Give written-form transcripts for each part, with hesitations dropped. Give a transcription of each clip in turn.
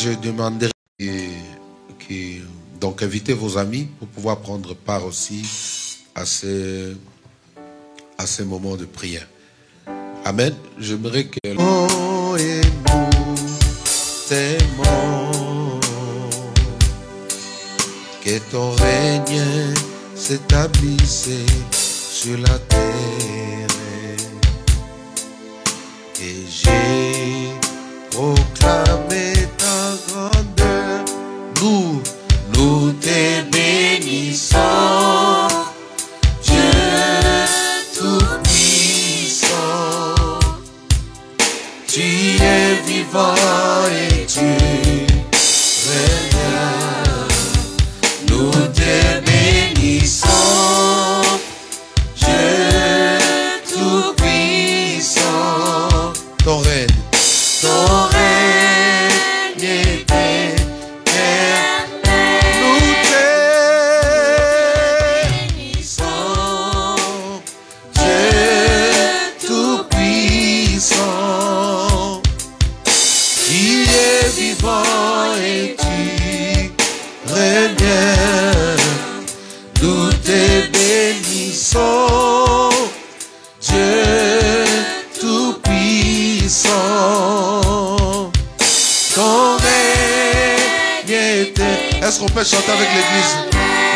je demanderai donc invitez vos amis pour pouvoir prendre part aussi à ces moments de prière. Amen. J'aimerais que... Oh, et nous t'aimons, que ton règne s'établisse sur la terre. Et j'ai proclamé ta grandeur. Nous te bénissons, Dieu tout-puissant. Tu es vivant et tu règnes. Nous te bénissons, Dieu tout-puissant. Ton règne est Est-ce qu'on peut chanter avec l'église?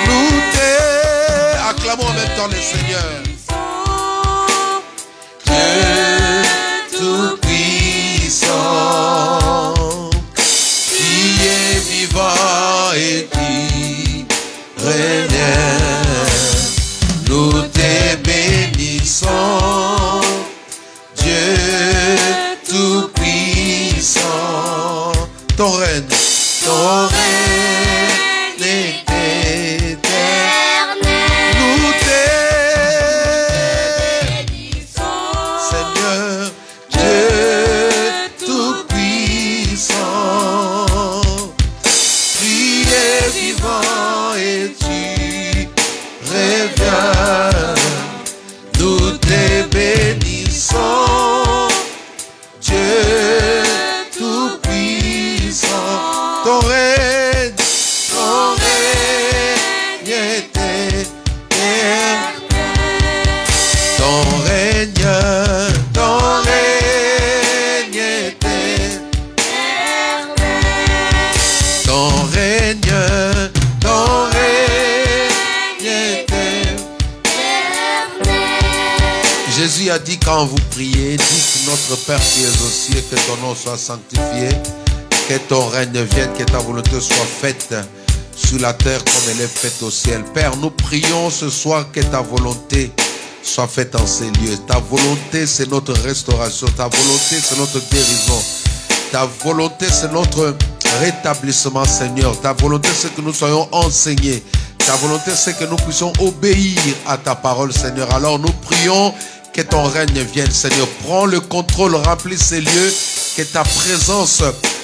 Nous acclamons en même temps le Seigneur. Dieu tout-puissant, qui est vivant et qui règne. Nous te bénissons, Dieu tout-puissant. Ton règne est éternel. Nous te bénissons, Seigneur, Dieu tout-puissant. Tu es vivant et tu reviens. Nous te bénissons, Dieu tout-puissant. Ton règne est éternel. Ton règne est éternel. Ton règne est éternel. Jésus a dit quand vous priez, dites notre Père qui es aux cieux, que ton nom soit sanctifié. Que ton règne vienne, que ta volonté soit faite sur la terre comme elle est faite au ciel. Père, nous prions ce soir que ta volonté soit faite en ces lieux. Ta volonté, c'est notre restauration. Ta volonté, c'est notre guérison. Ta volonté, c'est notre rétablissement, Seigneur. Ta volonté, c'est que nous soyons enseignés. Ta volonté, c'est que nous puissions obéir à ta parole, Seigneur. Alors nous prions que ton règne vienne, Seigneur. Prends le contrôle, remplis ces lieux. Que ta présence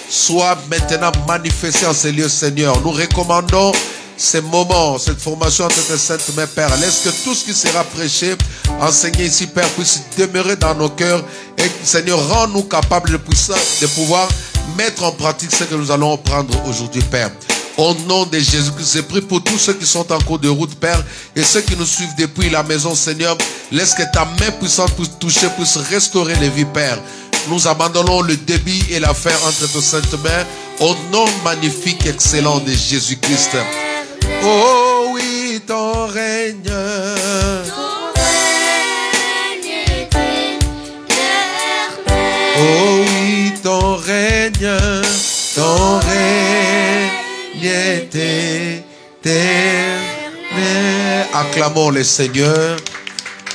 soit maintenant manifesté en ces lieux, Seigneur. Nous recommandons ces moments, cette formation entre tes saintes mains, Père. Laisse que tout ce qui sera prêché, enseigné ici, Père, puisse demeurer dans nos cœurs. Et Seigneur, rends-nous capables de pouvoir mettre en pratique ce que nous allons prendre aujourd'hui, Père. Au nom de Jésus-Christ, je prie pour tous ceux qui sont en cours de route, Père, et ceux qui nous suivent depuis la maison, Seigneur. Laisse que ta main puissante puisse toucher, puisse restaurer les vies, Père. Nous abandonnons le débit et l'affaire entre tes saintes mains au nom magnifique, excellent de Jésus-Christ. Oh oui, ton règne est éternel. Oh oui, ton règne est éternel. Acclamons le Seigneur.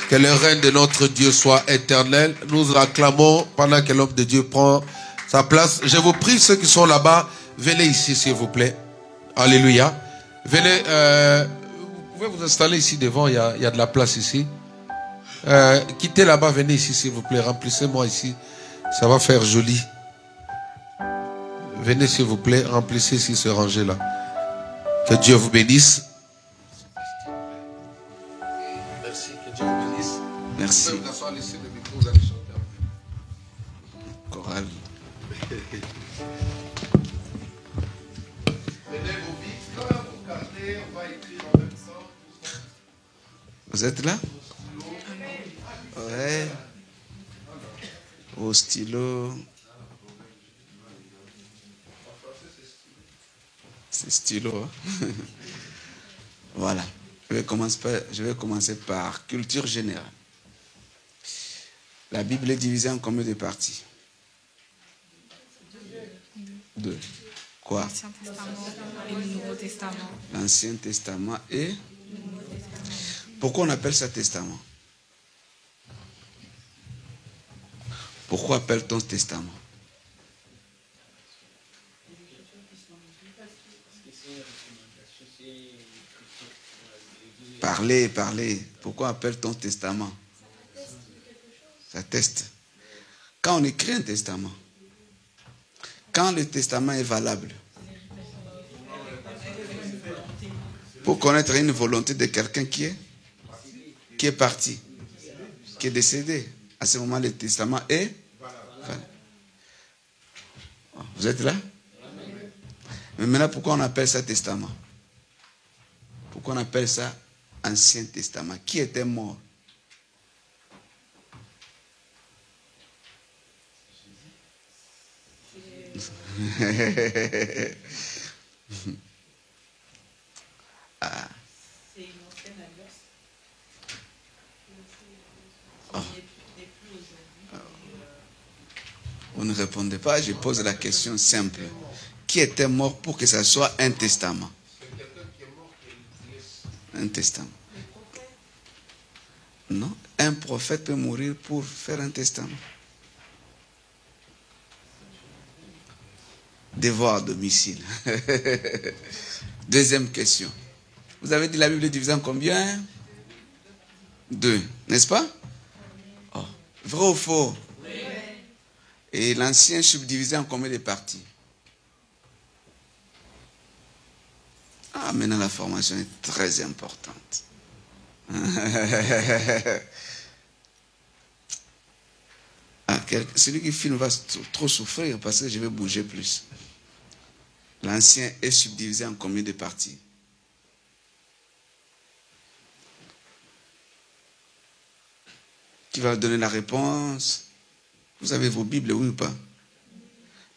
Que le règne de notre Dieu soit éternel. Nous acclamons pendant que l'homme de Dieu prend sa place. Je vous prie, ceux qui sont là-bas, venez ici, s'il vous plaît. Alléluia. Venez, vous pouvez vous installer ici devant, il y a de la place ici. Quittez là-bas, venez ici, s'il vous plaît. Remplissez-moi ici. Ça va faire joli. Venez, s'il vous plaît, remplissez ici ce rangé-là. Que Dieu vous bénisse. Merci. Chorale. Vous êtes là? Ouais. Au stylo. C'est stylo. Hein? Voilà. Je vais commencer par culture générale. La Bible est divisée en combien de parties? Deux. Quoi? L'Ancien Testament et le Nouveau Testament. L'Ancien Testament et... Pourquoi on appelle ça testament? Pourquoi appelle-t-on testament? Parlez. Pourquoi appelle-t-on testament? Ça teste. Quand on écrit un testament, quand le testament est valable, pour connaître une volonté de quelqu'un qui est parti, qui est décédé, à ce moment, le testament est valable. Vous êtes là? Mais maintenant, pourquoi on appelle ça testament? Pourquoi on appelle ça Ancien Testament? Qui était mort? Ah. Oh. Vous ne répondez pas, je pose la question simple. Qui était mort pour que ça soit un testament? Un testament. Non, un prophète peut mourir pour faire un testament. Devoir à domicile. Deuxième question. Vous avez dit la Bible est divisée en combien? Deux, n'est-ce pas? Oh. Vrai ou faux? Oui. Et l'Ancien subdivisé en combien de parties? Ah, maintenant la formation est très importante. Celui qui filme va trop souffrir parce que je vais bouger plus. L'Ancien est subdivisé en combien de parties? Qui va donner la réponse? Vous avez vos Bibles, oui ou pas?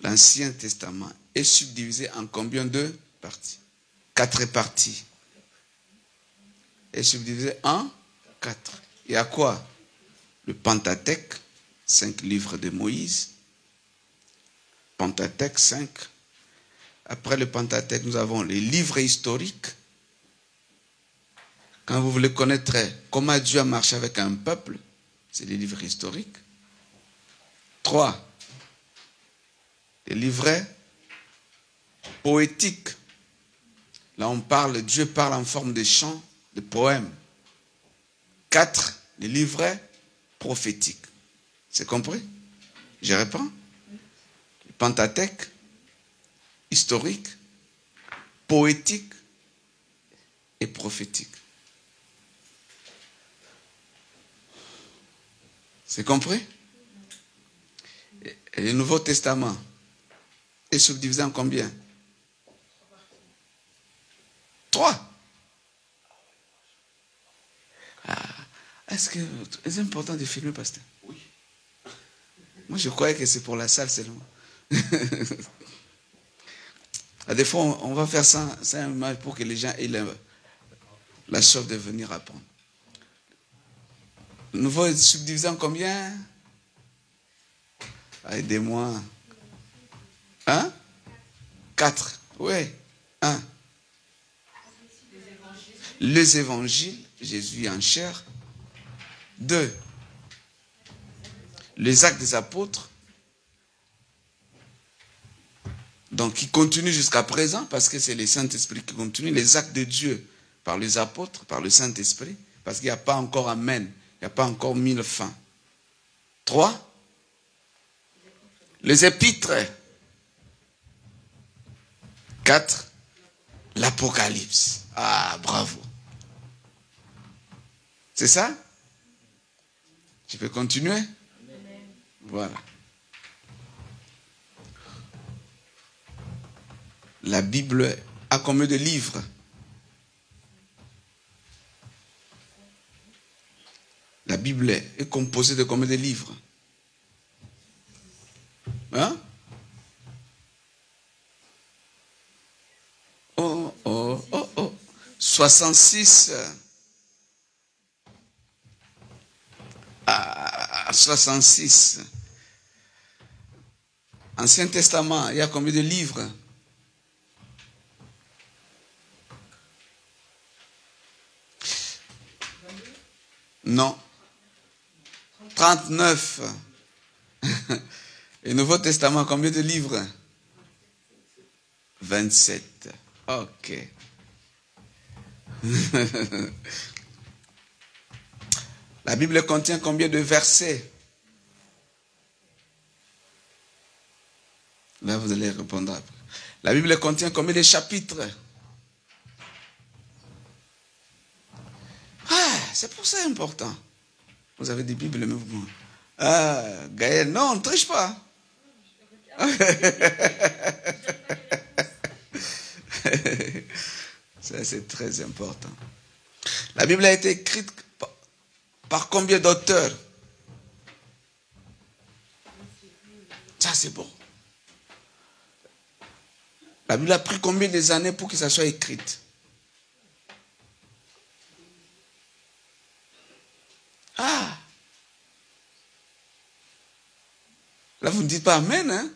L'Ancien Testament est subdivisé en combien de parties? 4 parties. Est subdivisé en 4. Il y a quoi? Le Pentateuque, 5 livres de Moïse. Pentateuque, 5. Après le Pentateuque, nous avons les livres historiques. Quand vous voulez connaître comment Dieu a marché avec un peuple, c'est les livres historiques. 3. Les livrets poétiques. Là, Dieu parle en forme de chants, de poèmes. 4. Les livrets prophétiques. C'est compris? Je reprends. Le Pentateuque, historique, poétique et prophétique. C'est compris? Et le Nouveau Testament est subdivisé en combien? 3. Est-ce que c'est important de filmer, pasteur? Oui. Moi, je croyais que c'est pour la salle seulement. Des fois, on va faire ça un image pour que les gens aient la soif de venir apprendre. Le Nouveau est subdivisé en combien? Aidez-moi. 1? 4. Oui. 1. Les évangiles, Jésus en chair. 2. Les actes des apôtres. Donc, qui continuent jusqu'à présent, parce que c'est le Saint-Esprit qui continue. Les actes de Dieu par les apôtres, par le Saint-Esprit, parce qu'il n'y a pas encore Amen. Il n'y a pas encore 1000 fins. 3. Les épîtres. 4. L'Apocalypse. Ah, bravo. C'est ça? Je peux continuer? Voilà. La Bible a combien de livres? Bible est composée de combien de livres? Hein? Oh, oh, oh, oh. 66. 66. Ancien Testament, il y a combien de livres? Non. 39. Et Nouveau Testament, combien de livres? 27. Ok. La Bible contient combien de versets? Là, vous allez répondre après. La Bible contient combien de chapitres? Ah, c'est pour ça important. Vous avez des Bibles, mais vous... Ah, Gaël, non, ne triche pas. Ça, c'est très important. La Bible a été écrite par combien d'auteurs? Ça, c'est bon. La Bible a pris combien d'années pour que ça soit écrite? Ah! Là, vous ne dites pas Amen, hein?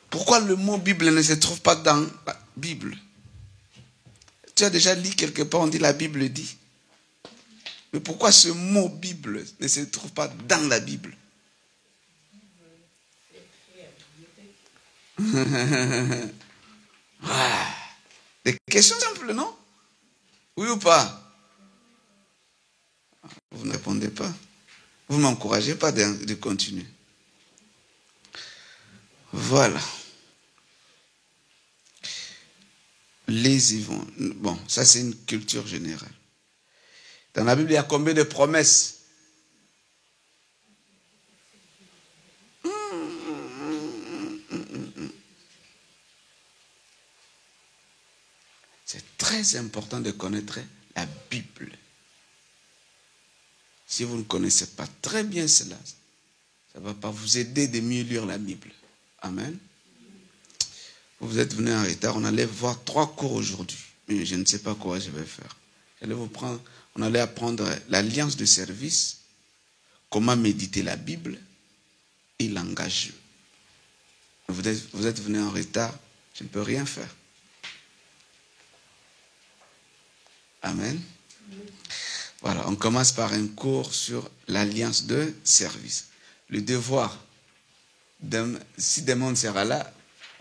Pourquoi le mot Bible ne se trouve pas dans la Bible? Tu as déjà lu quelque part, on dit la Bible dit. Mais pourquoi ce mot Bible ne se trouve pas dans la Bible? Des questions simples, non? Oui ou pas? Vous ne répondez pas. Vous ne m'encouragez pas de continuer. Voilà. Les Yvons. Bon, ça c'est une culture générale. Dans la Bible, il y a combien de promesses? C'est très important de connaître la Bible. Si vous ne connaissez pas très bien cela, ça ne va pas vous aider de mieux lire la Bible. Amen. Vous êtes venus en retard, on allait voir 3 cours aujourd'hui. Mais je ne sais pas quoi je vais faire. On allait apprendre l'alliance de service, comment méditer la Bible et l'engagement. Vous êtes venus en retard, je ne peux rien faire. Amen. Voilà, on commence par un cours sur l'alliance de service. Le devoir, si Démon sera là,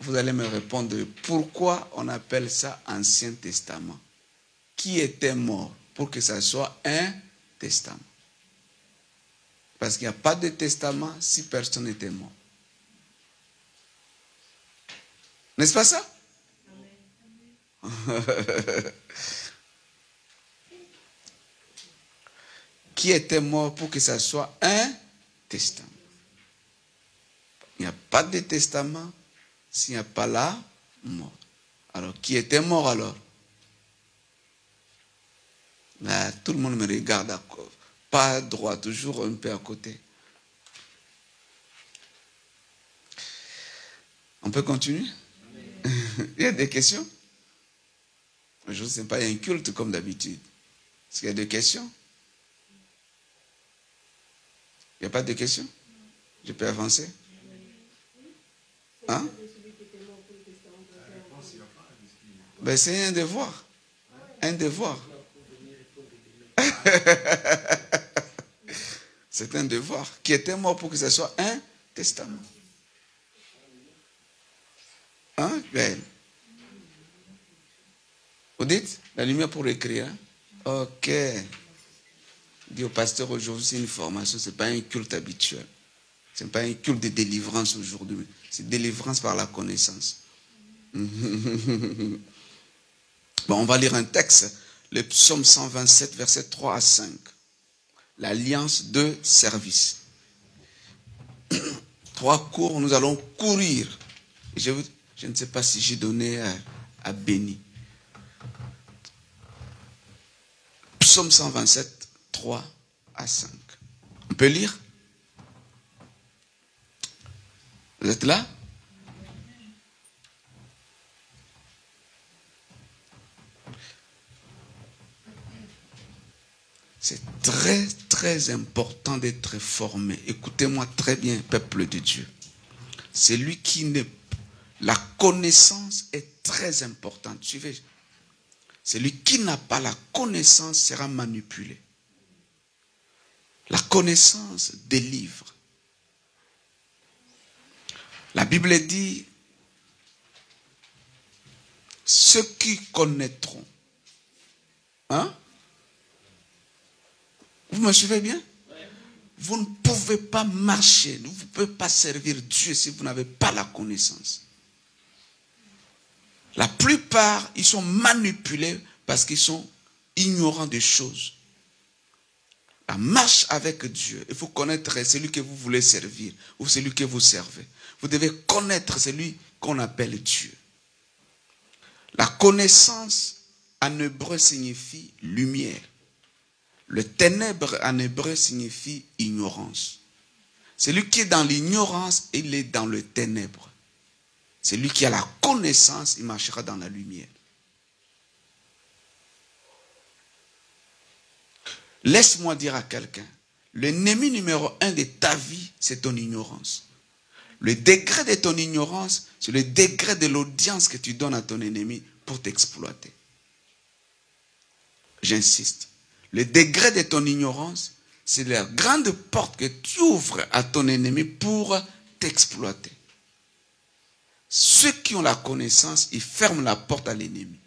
vous allez me répondre pourquoi on appelle ça Ancien Testament. Qui était mort pour que ça soit un testament? Parce qu'il n'y a pas de testament si personne n'était mort. N'est-ce pas ça? Qui était mort pour que ça soit un testament? Il n'y a pas de testament s'il n'y a pas la mort. Alors, qui était mort alors? Là, tout le monde me regarde, pas droit, toujours un peu à côté. On peut continuer? Il y a des questions? Je ne sais pas, il y a un culte comme d'habitude. Est-ce qu'il y a des questions? Il n'y a pas de questions? Je peux avancer? Hein? Ben, c'est un devoir. Un devoir. C'est un devoir. Qui était mort pour que ce soit un testament. Hein? Ben. Vous dites? La lumière pour écrire. Hein? Ok. Dis au pasteur aujourd'hui, c'est une formation, ce n'est pas un culte habituel. Ce n'est pas un culte de délivrance aujourd'hui. C'est délivrance par la connaissance. Bon, on va lire un texte. Le psaume 127, versets 3 à 5. L'alliance de service. 3 cours, nous allons courir. Je ne sais pas si j'ai donné à Béni. Psaume 127, 3 à 5. On peut lire? Vous êtes là? C'est très, très important d'être formé. Écoutez-moi très bien, peuple de Dieu. Celui qui ne... La connaissance est très importante. Suivez. Celui qui n'a pas la connaissance sera manipulé. La connaissance délivre. La Bible dit, ceux qui connaîtront. Hein? Vous me suivez bien? Vous ne pouvez pas marcher, vous ne pouvez pas servir Dieu si vous n'avez pas la connaissance. La plupart, ils sont manipulés parce qu'ils sont ignorants des choses. La marche avec Dieu, il faut connaître celui que vous voulez servir ou celui que vous servez. Vous devez connaître celui qu'on appelle Dieu. La connaissance en hébreu signifie lumière. Le ténèbre en hébreu signifie ignorance. Celui qui est dans l'ignorance, il est dans le ténèbre. Celui qui a la connaissance, il marchera dans la lumière. Laisse-moi dire à quelqu'un, l'ennemi numéro 1 de ta vie, c'est ton ignorance. Le degré de ton ignorance, c'est le degré de l'audience que tu donnes à ton ennemi pour t'exploiter. J'insiste. Le degré de ton ignorance, c'est la grande porte que tu ouvres à ton ennemi pour t'exploiter. Ceux qui ont la connaissance, ils ferment la porte à l'ennemi.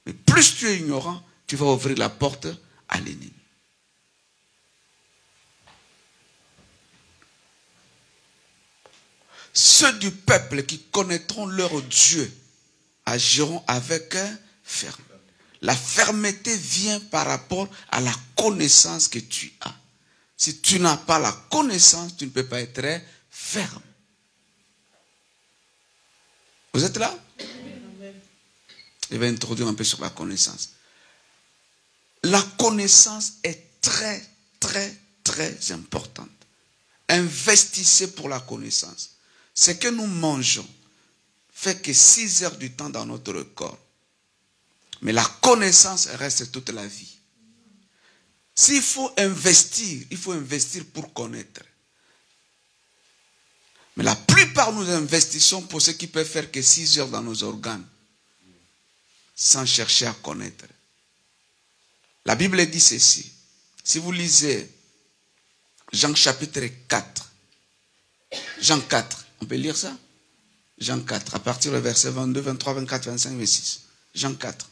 Mais plus tu es ignorant, tu vas ouvrir la porte à l'ennemi. Ceux du peuple qui connaîtront leur Dieu agiront avec ferme. La fermeté vient par rapport à la connaissance que tu as. Si tu n'as pas la connaissance, tu ne peux pas être ferme. Vous êtes là? Je vais introduire un peu sur la connaissance. La connaissance est très, très, très importante. Investissez pour la connaissance. Ce que nous mangeons fait que 6 heures du temps dans notre corps. Mais la connaissance reste toute la vie. S'il faut investir, il faut investir pour connaître. Mais la plupart nous investissons pour ce qui peut faire que 6 heures dans nos organes, sans chercher à connaître. La Bible dit ceci. Si vous lisez Jean chapitre 4, Jean 4, on peut lire ça? Jean 4, à partir du verset 22, 23, 24, 25, 26. Jean 4.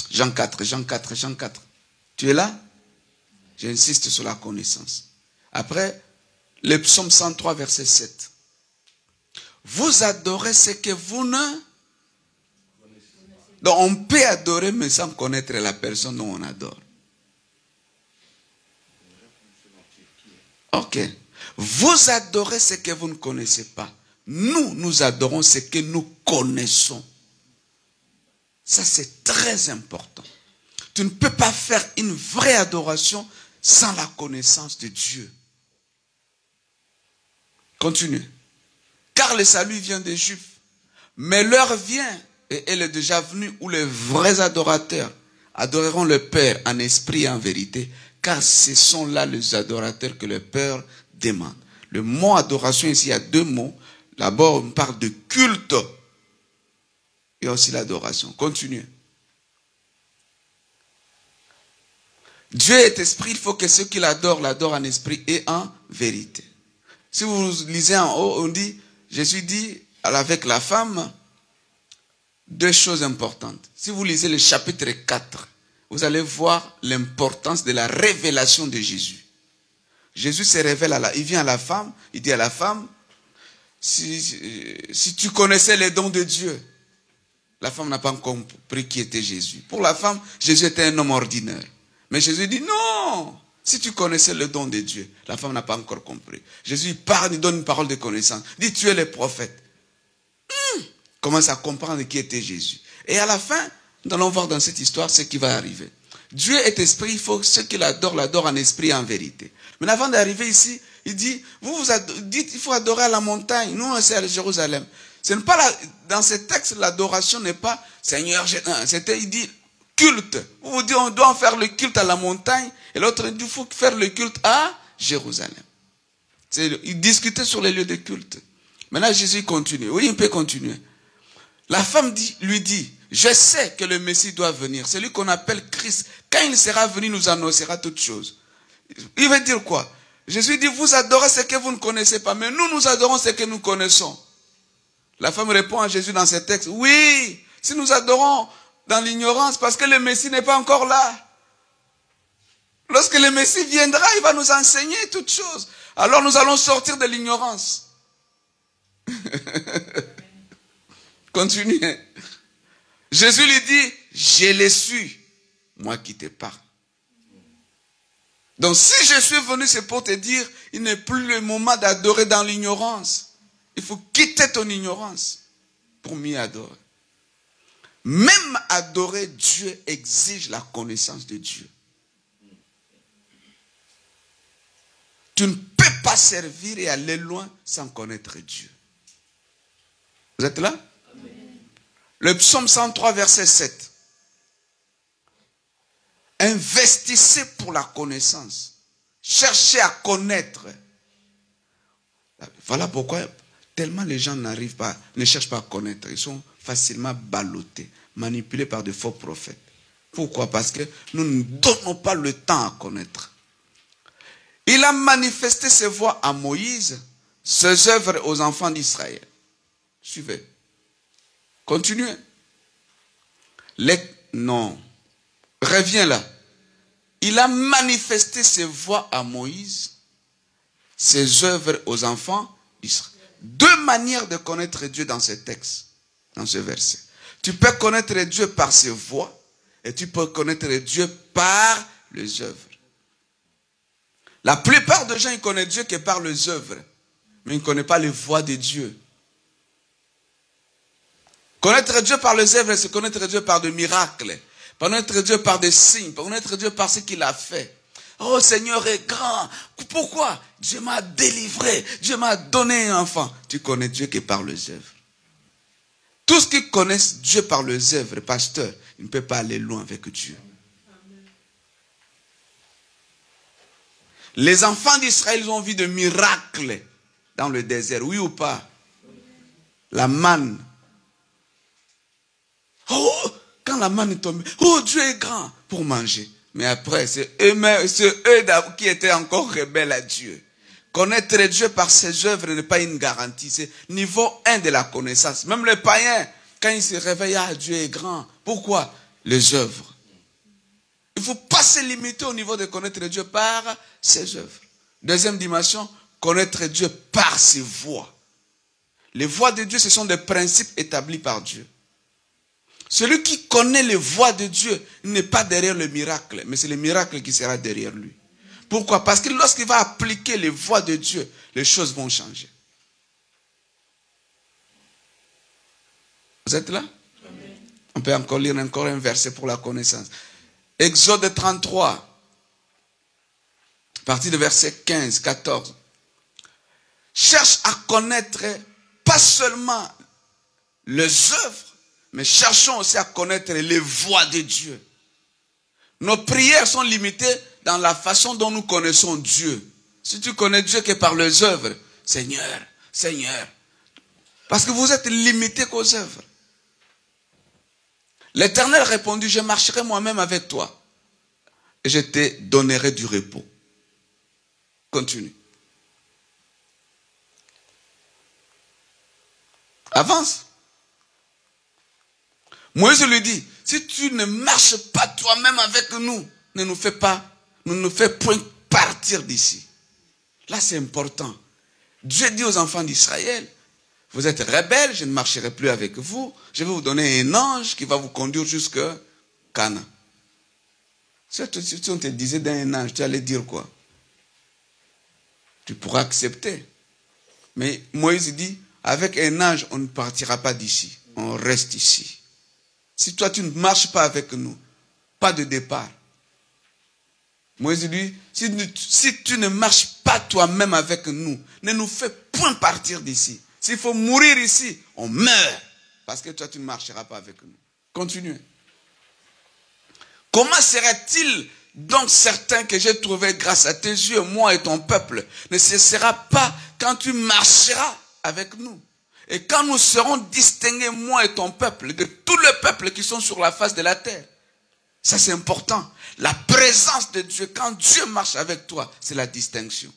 Jean 4, Jean 4, Jean 4. Tu es là? J'insiste sur la connaissance. Après, le psaume 103, verset 7. Vous adorez ce que vous ne... Donc on peut adorer mais sans connaître la personne dont on adore. Ok. Vous adorez ce que vous ne connaissez pas. Nous adorons ce que nous connaissons. Ça, c'est très important. Tu ne peux pas faire une vraie adoration sans la connaissance de Dieu. Continue. Car le salut vient des Juifs. Mais l'heure vient, et elle est déjà venue, où les vrais adorateurs adoreront le Père en esprit et en vérité. Car ce sont là les adorateurs que le Père demande. Le mot adoration, ici, il y a 2 mots. D'abord, on parle de culte. Et aussi l'adoration. Continuez. Dieu est esprit, il faut que ceux qui l'adorent en esprit et en vérité. Si vous lisez en haut, on dit, Jésus dit avec la femme 2 choses importantes. Si vous lisez le chapitre 4, vous allez voir l'importance de la révélation de Jésus. Jésus se révèle, il vient à la femme, il dit à la femme, si tu connaissais les dons de Dieu, la femme n'a pas encore compris qui était Jésus. Pour la femme, Jésus était un homme ordinaire. Mais Jésus dit non, si tu connaissais le don de Dieu, la femme n'a pas encore compris. Jésus parle, il donne une parole de connaissance. Il dit tu es le prophète. Commence à comprendre qui était Jésus. Et à la fin, nous allons voir dans cette histoire ce qui va arriver. Dieu est esprit, il faut que ceux qui l'adorent en esprit et en vérité. Mais avant d'arriver ici, il dit, vous dites, il faut adorer à la montagne. Nous, c'est à Jérusalem. Ce n'est pas dans ce texte, l'adoration n'est pas Seigneur, il dit culte. Vous dites, on doit faire le culte à la montagne. Et l'autre dit, il faut faire le culte à Jérusalem. Il discutait sur les lieux de culte. Maintenant, Jésus continue. Oui, il peut continuer. La femme lui dit, je sais que le Messie doit venir. Celui qu'on appelle Christ. Quand il sera venu, il nous annoncera toutes choses. Il veut dire quoi? Jésus dit, vous adorez ce que vous ne connaissez pas, mais nous adorons ce que nous connaissons. La femme répond à Jésus dans ce texte, oui, si nous adorons dans l'ignorance, parce que le Messie n'est pas encore là. Lorsque le Messie viendra, il va nous enseigner toutes choses. Alors nous allons sortir de l'ignorance. Continuez. Jésus lui dit, je l'ai su, moi qui te parle. Donc si je suis venu, c'est pour te dire, il n'est plus le moment d'adorer dans l'ignorance. Il faut quitter ton ignorance pour m'y adorer. Même adorer Dieu exige la connaissance de Dieu. Tu ne peux pas servir et aller loin sans connaître Dieu. Vous êtes là? Amen. Le psaume 103, verset 7. Investissez pour la connaissance. Cherchez à connaître. Voilà pourquoi tellement les gens ne cherchent pas à connaître. Ils sont facilement ballottés, manipulés par de faux prophètes. Pourquoi? Parce que nous ne donnons pas le temps à connaître. Il a manifesté ses voies à Moïse, ses œuvres aux enfants d'Israël. Suivez. Continuez. Non. Reviens là. Il a manifesté ses voies à Moïse, ses œuvres aux enfants d'Israël. Deux manières de connaître Dieu dans ce texte, dans ce verset. Tu peux connaître Dieu par ses voies et tu peux connaître Dieu par les œuvres. La plupart des gens, ils connaissent Dieu que par les œuvres, mais ils ne connaissent pas les voies de Dieu. Connaître Dieu par les œuvres, c'est connaître Dieu par des miracles. Connaître Dieu par des signes. Connaître Dieu par ce qu'il a fait. Oh, Seigneur est grand. Pourquoi? Dieu m'a délivré. Dieu m'a donné un enfant. Tu connais Dieu que par les œuvres. Tous ceux qui connaissent Dieu par les œuvres, pasteur, ils ne peuvent pas aller loin avec Dieu. Les enfants d'Israël ont vu de miracles dans le désert. Oui ou pas? La manne. Oh, quand la manne est tombée, oh, Dieu est grand pour manger. Mais après, c'est eux qui étaient encore rebelles à Dieu. Connaître Dieu par ses œuvres n'est pas une garantie. C'est niveau 1 de la connaissance. Même les païens, quand ils se réveillent, ah, Dieu est grand. Pourquoi? Les œuvres. Il ne faut pas se limiter au niveau de connaître Dieu par ses œuvres. Deuxième dimension, connaître Dieu par ses voies. Les voies de Dieu, ce sont des principes établis par Dieu. Celui qui connaît les voies de Dieu n'est pas derrière le miracle, mais c'est le miracle qui sera derrière lui. Pourquoi? Parce que lorsqu'il va appliquer les voies de Dieu, les choses vont changer. Vous êtes là? Amen. On peut encore lire encore un verset pour la connaissance. Exode 33, à partir du verset 15, 14. Cherche à connaître pas seulement les œuvres, mais cherchons aussi à connaître les voies de Dieu. Nos prières sont limitées dans la façon dont nous connaissons Dieu. Si tu connais Dieu que par les œuvres, Seigneur, Seigneur. Parce que vous êtes limité qu'aux œuvres. L'Éternel répondit, je marcherai moi-même avec toi. Et je te donnerai du repos. Continue. Avance. Moïse lui dit, si tu ne marches pas toi-même avec nous, ne nous fais point partir d'ici. Là, c'est important. Dieu dit aux enfants d'Israël, vous êtes rebelles, je ne marcherai plus avec vous. Je vais vous donner un ange qui va vous conduire jusqu'à Canaan. Si on te disait d'un ange, tu allais dire quoi? Tu pourras accepter. Mais Moïse dit, avec un ange, on ne partira pas d'ici. On reste ici. Si toi, tu ne marches pas avec nous, pas de départ. Moïse dit, si tu ne marches pas toi-même avec nous, ne nous fais point partir d'ici. S'il faut mourir ici, on meurt. Parce que toi, tu ne marcheras pas avec nous. Continuez. Comment serait-il donc certain que j'ai trouvé grâce à tes yeux, moi et ton peuple? Ne cessera pas quand tu marcheras avec nous. Et quand nous serons distingués, moi et ton peuple, de tous les peuples qui sont sur la face de la terre. Ça, c'est important. La présence de Dieu, quand Dieu marche avec toi, c'est la distinction.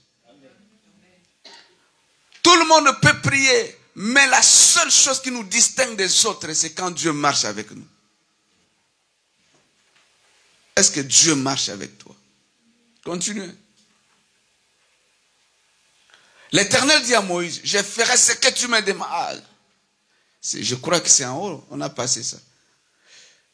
Tout le monde peut prier, mais la seule chose qui nous distingue des autres, c'est quand Dieu marche avec nous. Est-ce que Dieu marche avec toi? Continuez. L'Éternel dit à Moïse, je ferai ce que tu me demandes. Je crois que c'est en haut, on a passé ça.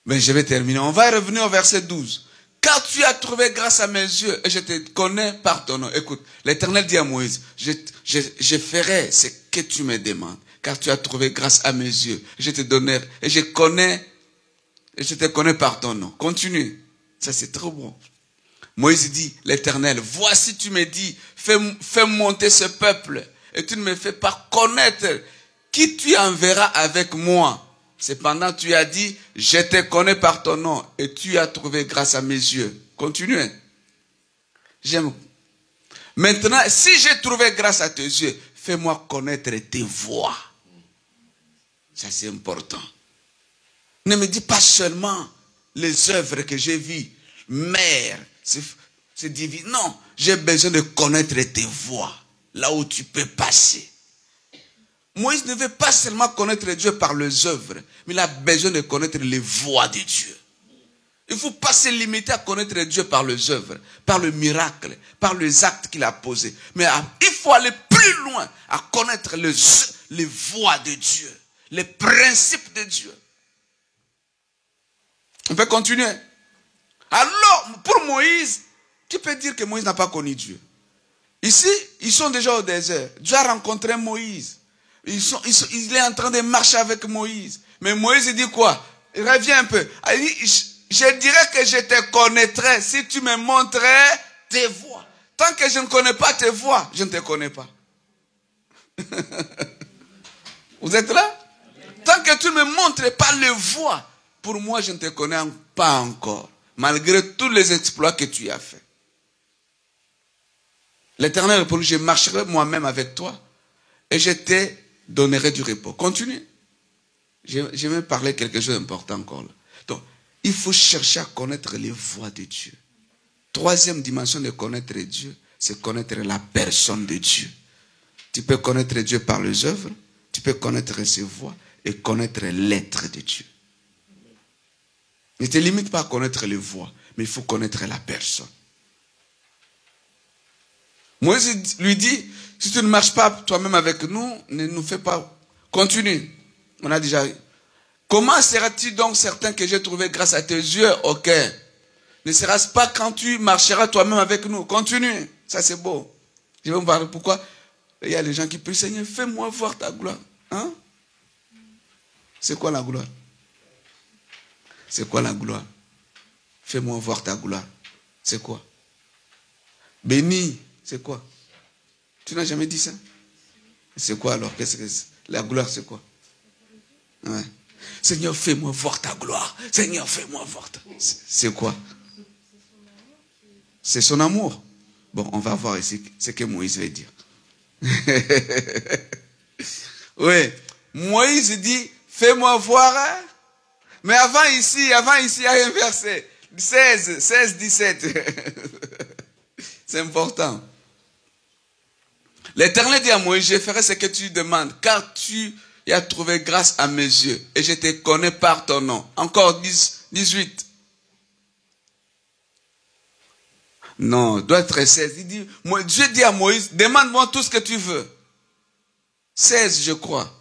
Mais je vais terminer. On va revenir au verset 12. Car tu as trouvé grâce à mes yeux et je te connais par ton nom. Écoute, l'Éternel dit à Moïse, je ferai ce que tu me demandes. Car tu as trouvé grâce à mes yeux. Je te donnerai et je te connais par ton nom. Continue. Ça c'est trop bon. Moïse dit, l'Éternel, voici tu me dis, fais monter ce peuple et tu ne me fais pas connaître qui tu enverras avec moi. Cependant, tu as dit, je te connais par ton nom et tu as trouvé grâce à mes yeux. Continuez. J'aime. Maintenant, si j'ai trouvé grâce à tes yeux, fais-moi connaître tes voies. Ça, c'est important. Ne me dis pas seulement les œuvres que j'ai vues. Mère, c'est divin. Non, j'ai besoin de connaître tes voies. Là où tu peux passer. Moïse ne veut pas seulement connaître Dieu par les œuvres, mais il a besoin de connaître les voies de Dieu. Il ne faut pas se limiter à connaître Dieu par les œuvres, par le miracle, par les actes qu'il a posés. Mais il faut aller plus loin à connaître les voies de Dieu, les principes de Dieu. On peut continuer. Alors, pour Moïse, qui peut dire que Moïse n'a pas connu Dieu? Ici, ils sont déjà au désert. Dieu a rencontré Moïse. Il est en train de marcher avec Moïse. Mais Moïse dit quoi? Il revient un peu. Il dit, je dirais que je te connaîtrais si tu me montrais tes voies. Tant que je ne connais pas tes voies, je ne te connais pas. Vous êtes là? Tant que tu ne me montres pas les voies, pour moi, je ne te connais pas encore. Malgré tous les exploits que tu as faits. L'Éternel répond, je marcherai moi-même avec toi et je te donnerai du repos. Continue. Je vais parler quelque chose d'important encore là. Donc, il faut chercher à connaître les voies de Dieu. Troisième dimension de connaître Dieu, c'est connaître la personne de Dieu. Tu peux connaître Dieu par les œuvres, tu peux connaître ses voies et connaître l'être de Dieu. Ne te limite pas à connaître les voies, mais il faut connaître la personne. Moïse lui dit, si tu ne marches pas toi-même avec nous, ne nous fais pas. Continue. On a déjà. Comment seras-tu donc certain que j'ai trouvé grâce à tes yeux? Ok. Ne sera-ce pas quand tu marcheras toi-même avec nous? Continue. Ça c'est beau. Je vais vous parler pourquoi. Il y a les gens qui prient, Seigneur, fais-moi voir ta gloire. Hein? C'est quoi la gloire? C'est quoi la gloire? Fais-moi voir ta gloire. C'est quoi? Béni, c'est quoi? Tu n'as jamais dit ça? C'est quoi alors? Qu'est-ce que c'est? La gloire, c'est quoi? Ouais. Seigneur, fais-moi voir ta gloire. Seigneur, fais-moi voir ta... C'est quoi? C'est son amour. Bon, on va voir ici ce que Moïse veut dire. Oui. Moïse dit, fais-moi voir. Hein? Mais avant ici, il y a un verset. 16, 17. C'est important. L'Éternel dit à Moïse, je ferai ce que tu demandes, car tu as trouvé grâce à mes yeux, et je te connais par ton nom. Encore 18. Non, doit être 16. Il dit, Dieu dit à Moïse, demande-moi tout ce que tu veux. 16, je crois.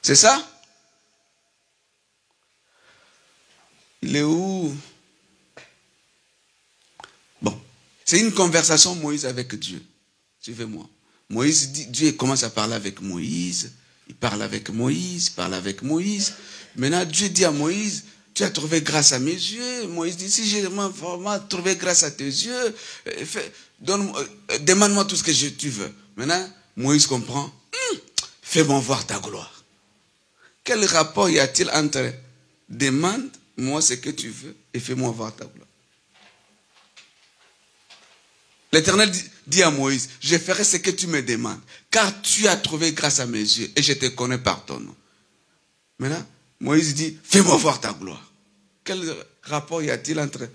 C'est ça? Il est où? Bon, c'est une conversation Moïse avec Dieu. Suivez-moi. Moïse dit, Dieu commence à parler avec Moïse. Il parle avec Moïse, il parle avec Moïse. Maintenant, Dieu dit à Moïse, tu as trouvé grâce à mes yeux. Moïse dit, si j'ai vraiment trouvé grâce à tes yeux, demande-moi tout ce que tu veux. Maintenant, Moïse comprend, fais-moi voir ta gloire. Quel rapport y a-t-il entre demande-moi ce que tu veux et fais-moi voir ta gloire? L'Éternel dit à Moïse, je ferai ce que tu me demandes, car tu as trouvé grâce à mes yeux et je te connais par ton nom. Maintenant, Moïse dit, fais-moi voir ta gloire. Quel rapport y a-t-il entre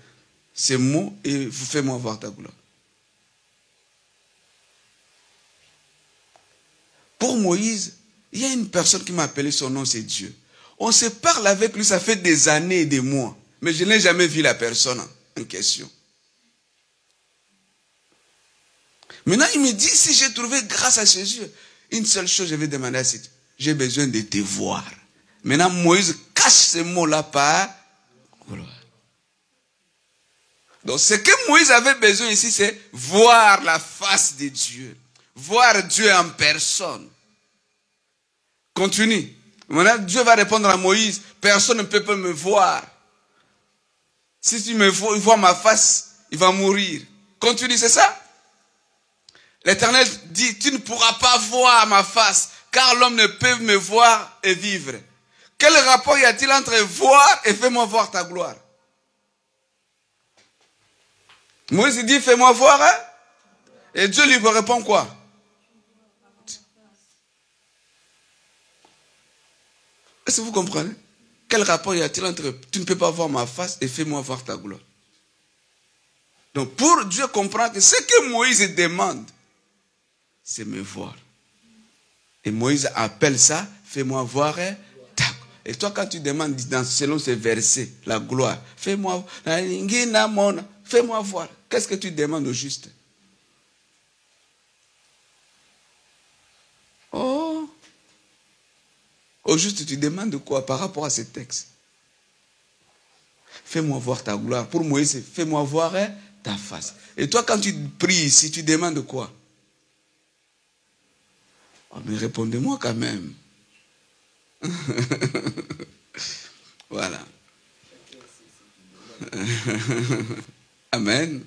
ces mots et fais-moi voir ta gloire? Pour Moïse, il y a une personne qui m'a appelé, son nom c'est Dieu. On se parle avec lui, ça fait des années et des mois, mais je n'ai jamais vu la personne en question. Maintenant, il me dit, si j'ai trouvé grâce à ses yeux, une seule chose, je vais demander à Dieu, j'ai besoin de te voir. Maintenant, Moïse cache ces mots-là par gloire. Donc, ce que Moïse avait besoin ici, c'est voir la face de Dieu. Voir Dieu en personne. Continue. Maintenant, Dieu va répondre à Moïse, personne ne peut me voir. Si tu me vois, il voit ma face, il va mourir. Continue, c'est ça? L'Éternel dit, tu ne pourras pas voir ma face, car l'homme ne peut me voir et vivre. Quel rapport y a-t-il entre voir et fais-moi voir ta gloire? Moïse dit, fais-moi voir, hein? Et Dieu lui répond quoi? Est-ce que vous comprenez? Quel rapport y a-t-il entre tu ne peux pas voir ma face et fais-moi voir ta gloire? Donc pour Dieu comprendre que ce que Moïse demande, c'est me voir. Et Moïse appelle ça, fais-moi voir ta gloire. Et toi quand tu demandes selon ces versets, la gloire, fais-moi voir. Qu'est-ce que tu demandes au juste? Oh! Au juste, tu demandes quoi par rapport à ce texte? Fais-moi voir ta gloire. Pour Moïse, fais-moi voir ta face. Et toi, quand tu pries ici, tu demandes quoi? Oh, mais répondez-moi quand même. Voilà. Amen.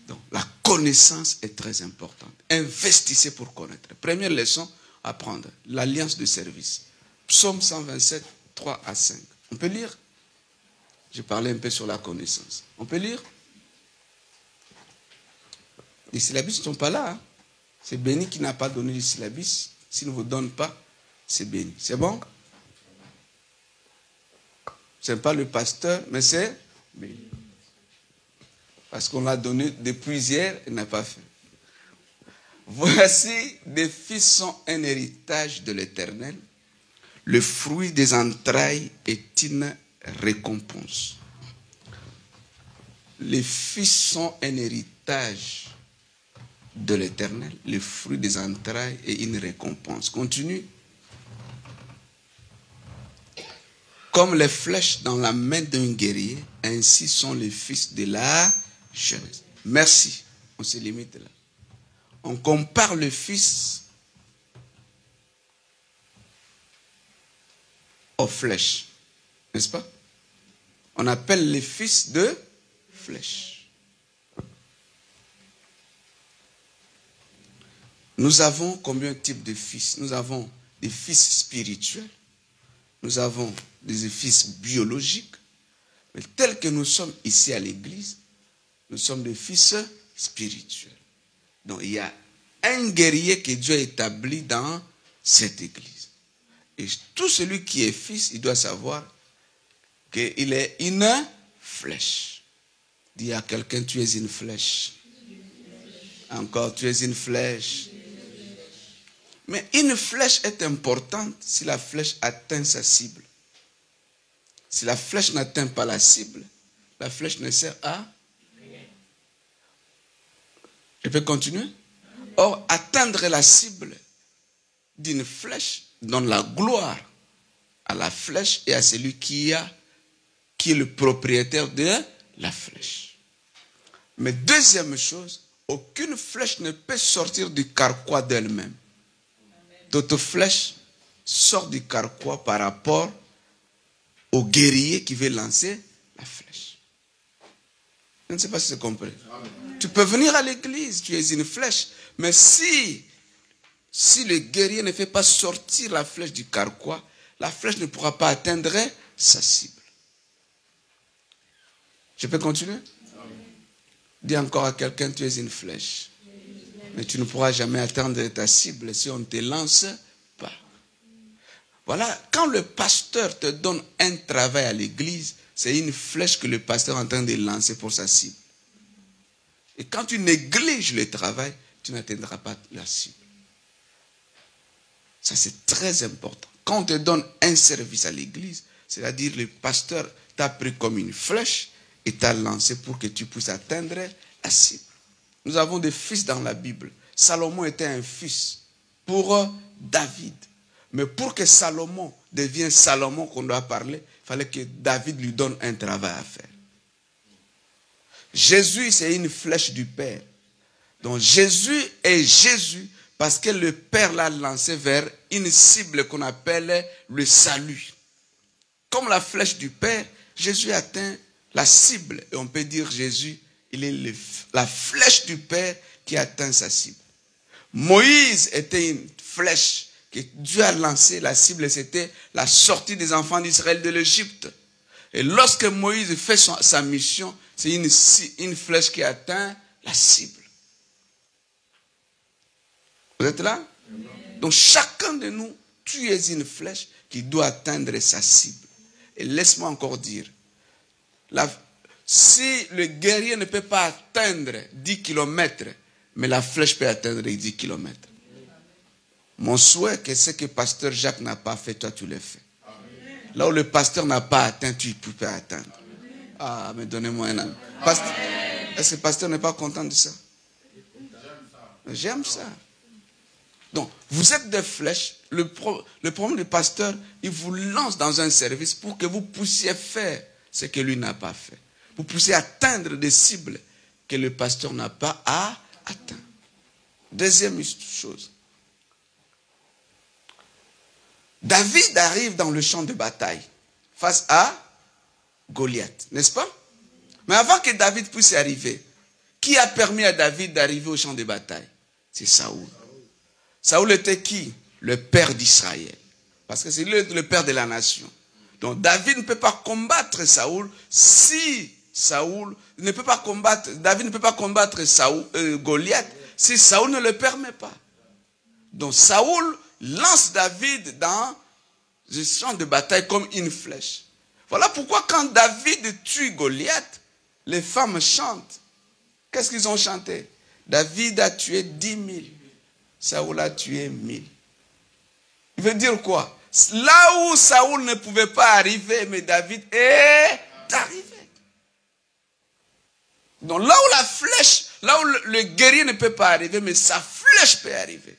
Donc, la connaissance est très importante. Investissez pour connaître. Première leçon à prendre, l'alliance de service. Psaume 127, 3 à 5. On peut lire? J'ai parlé un peu sur la connaissance. On peut lire? Les syllabus ne sont pas là. Hein? C'est béni qui n'a pas donné les syllabus. S'il ne vous donne pas, c'est béni. C'est bon? Ce n'est pas le pasteur, mais c'est béni. Parce qu'on l'a donné depuis hier, il n'a pas fait. Voici, des fils sont un héritage de l'Éternel. Le fruit des entrailles est une récompense. Les fils sont un héritage de l'Éternel. Le fruit des entrailles est une récompense. Continue. Comme les flèches dans la main d'un guerrier, ainsi sont les fils de la jeunesse. Merci. On se limite là. On compare le fils aux flèches. N'est-ce pas? On appelle les fils de flèches. Nous avons combien de types de fils? Nous avons des fils spirituels. Nous avons des fils biologiques. Mais tels que nous sommes ici à l'église, nous sommes des fils spirituels. Donc il y a un guerrier que Dieu a établi dans cette église. Et tout celui qui est fils, il doit savoir qu'il est une flèche. Dis à quelqu'un, tu es une flèche. Encore, tu es une flèche. Mais une flèche est importante si la flèche atteint sa cible. Si la flèche n'atteint pas la cible, la flèche ne sert à rien. Je peux continuer? Or, atteindre la cible d'une flèche donne la gloire à la flèche et à celui qui est le propriétaire de la flèche. Mais deuxième chose, aucune flèche ne peut sortir du carquois d'elle-même. Toute flèche sort du carquois par rapport au guerrier qui veut lancer la flèche. Je ne sais pas si c'est compris. Tu peux venir à l'église, tu es une flèche, mais si le guerrier ne fait pas sortir la flèche du carquois, la flèche ne pourra pas atteindre sa cible. Je peux continuer? Dis encore à quelqu'un, tu es une flèche. Mais tu ne pourras jamais atteindre ta cible si on ne te lance pas. Voilà, quand le pasteur te donne un travail à l'église, c'est une flèche que le pasteur est en train de lancer pour sa cible. Et quand tu négliges le travail, tu n'atteindras pas la cible. Ça, c'est très important. Quand on te donne un service à l'église, c'est-à-dire le pasteur t'a pris comme une flèche et t'a lancé pour que tu puisses atteindre la cible. Nous avons des fils dans la Bible. Salomon était un fils pour David. Mais pour que Salomon devienne Salomon qu'on doit parler, il fallait que David lui donne un travail à faire. Jésus, c'est une flèche du Père. Donc Jésus est Jésus parce que le Père l'a lancé vers une cible qu'on appelle le salut. Comme la flèche du Père, Jésus atteint la cible. Et on peut dire Jésus, il est la flèche du Père qui atteint sa cible. Moïse était une flèche que Dieu a lancée. La cible, c'était la sortie des enfants d'Israël de l'Égypte. Et lorsque Moïse fait sa mission, c'est une flèche qui atteint la cible. Vous êtes là? Donc chacun de nous, tu es une flèche qui doit atteindre sa cible. Et laisse-moi encore dire, si le guerrier ne peut pas atteindre 10 km, mais la flèche peut atteindre 10 km. Mon souhait, c'est ce que pasteur Jacques n'a pas fait, toi tu l'as fait. Là où le pasteur n'a pas atteint, tu peux atteindre. Ah, mais donnez-moi un âme. Est-ce que le pasteur n'est pas content de ça? J'aime ça. Donc, vous êtes des flèches. Le problème du pasteur, il vous lance dans un service pour que vous puissiez faire ce que lui n'a pas fait. Vous puissiez atteindre des cibles que le pasteur n'a pas atteint. Deuxième chose. David arrive dans le champ de bataille face à Goliath, n'est-ce pas? Mais avant que David puisse y arriver, qui a permis à David d'arriver au champ de bataille? C'est Saoul. Saoul était qui? Le père d'Israël. Parce que c'est lui le père de la nation. Donc David ne peut pas combattre Saoul si Saoul ne peut pas combattre, David ne peut pas combattre Goliath si Saoul ne le permet pas. Donc Saoul lance David dans le champ de bataille comme une flèche. Voilà pourquoi quand David tue Goliath, les femmes chantent. Qu'est-ce qu'ils ont chanté? David a tué 10 000. Saoul a tué 1000. Il veut dire quoi? Là où Saoul ne pouvait pas arriver, mais David est arrivé. Donc là où la flèche, là où le guerrier ne peut pas arriver, mais sa flèche peut arriver.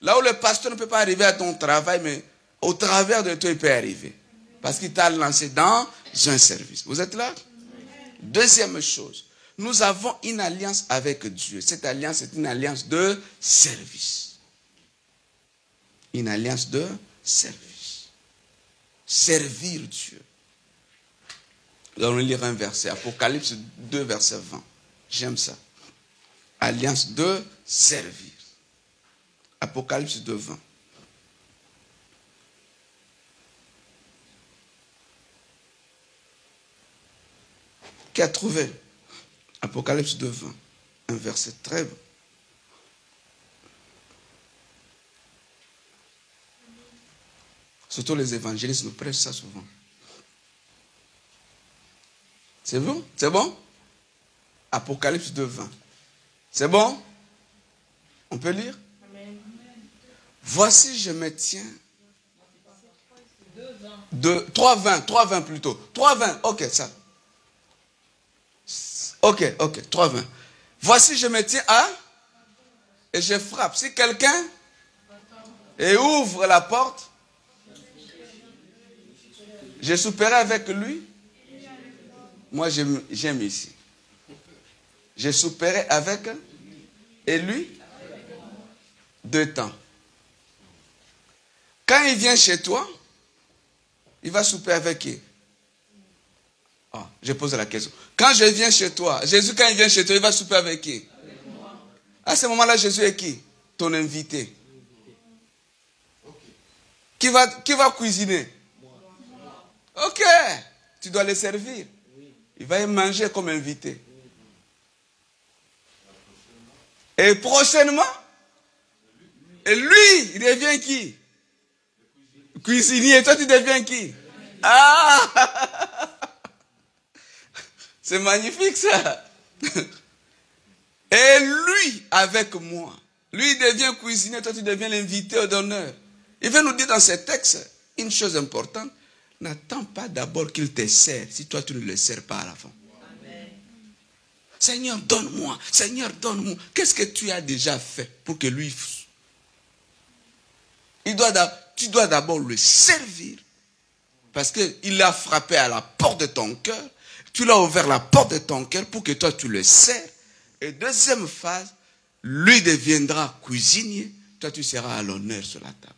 Là où le pasteur ne peut pas arriver à ton travail, mais au travers de toi, il peut arriver. Parce qu'il t'a lancé dans un service. Vous êtes là? Deuxième chose, nous avons une alliance avec Dieu. Cette alliance est une alliance de service. Une alliance de service. Servir Dieu. Nous allons lire un verset. Apocalypse 2, verset 20. J'aime ça. Alliance de servir. Apocalypse 2, 20. Qui a trouvé? Apocalypse 2, 20. Un verset très beau. Surtout les évangélistes nous prêchent ça souvent. C'est bon? C'est bon? Apocalypse 2, 20. C'est bon? On peut lire? Amen. Voici, je me tiens. 3,20. 3,20 plutôt. 3,20. Ok, ça. Ok. 3,20. Voici, je me tiens à. Et je frappe. Si quelqu'un. Et ouvre la porte. Je souperai avec lui. Moi, j'aime ici. Je souperai avec. Et lui. 2 temps. Quand il vient chez toi, il va souper avec qui? Je pose la question. Quand je viens chez toi, Jésus, quand il vient chez toi, il va souper avec qui? À ce moment-là, Jésus est qui? Ton invité. Qui va cuisiner? Ok. Tu dois le servir. Il va y manger comme invité. Et prochainement, et lui, il devient qui? Cuisinier. Toi, tu deviens qui? Ah! C'est magnifique ça. Et lui, avec moi. Lui, il devient cuisinier. Toi, tu deviens l'invité d'honneur. Il veut nous dire dans ce texte une chose importante. N'attends pas d'abord qu'il te sert si toi, tu ne le sers pas à la fin. Seigneur, donne-moi. Seigneur, donne-moi. Qu'est-ce que tu as déjà fait pour que lui... Tu dois d'abord le servir. Parce qu'il a frappé à la porte de ton cœur. Tu l'as ouvert la porte de ton cœur pour que toi, tu le sers. Et deuxième phase, lui deviendra cuisinier. Toi, tu seras à l'honneur sur la table.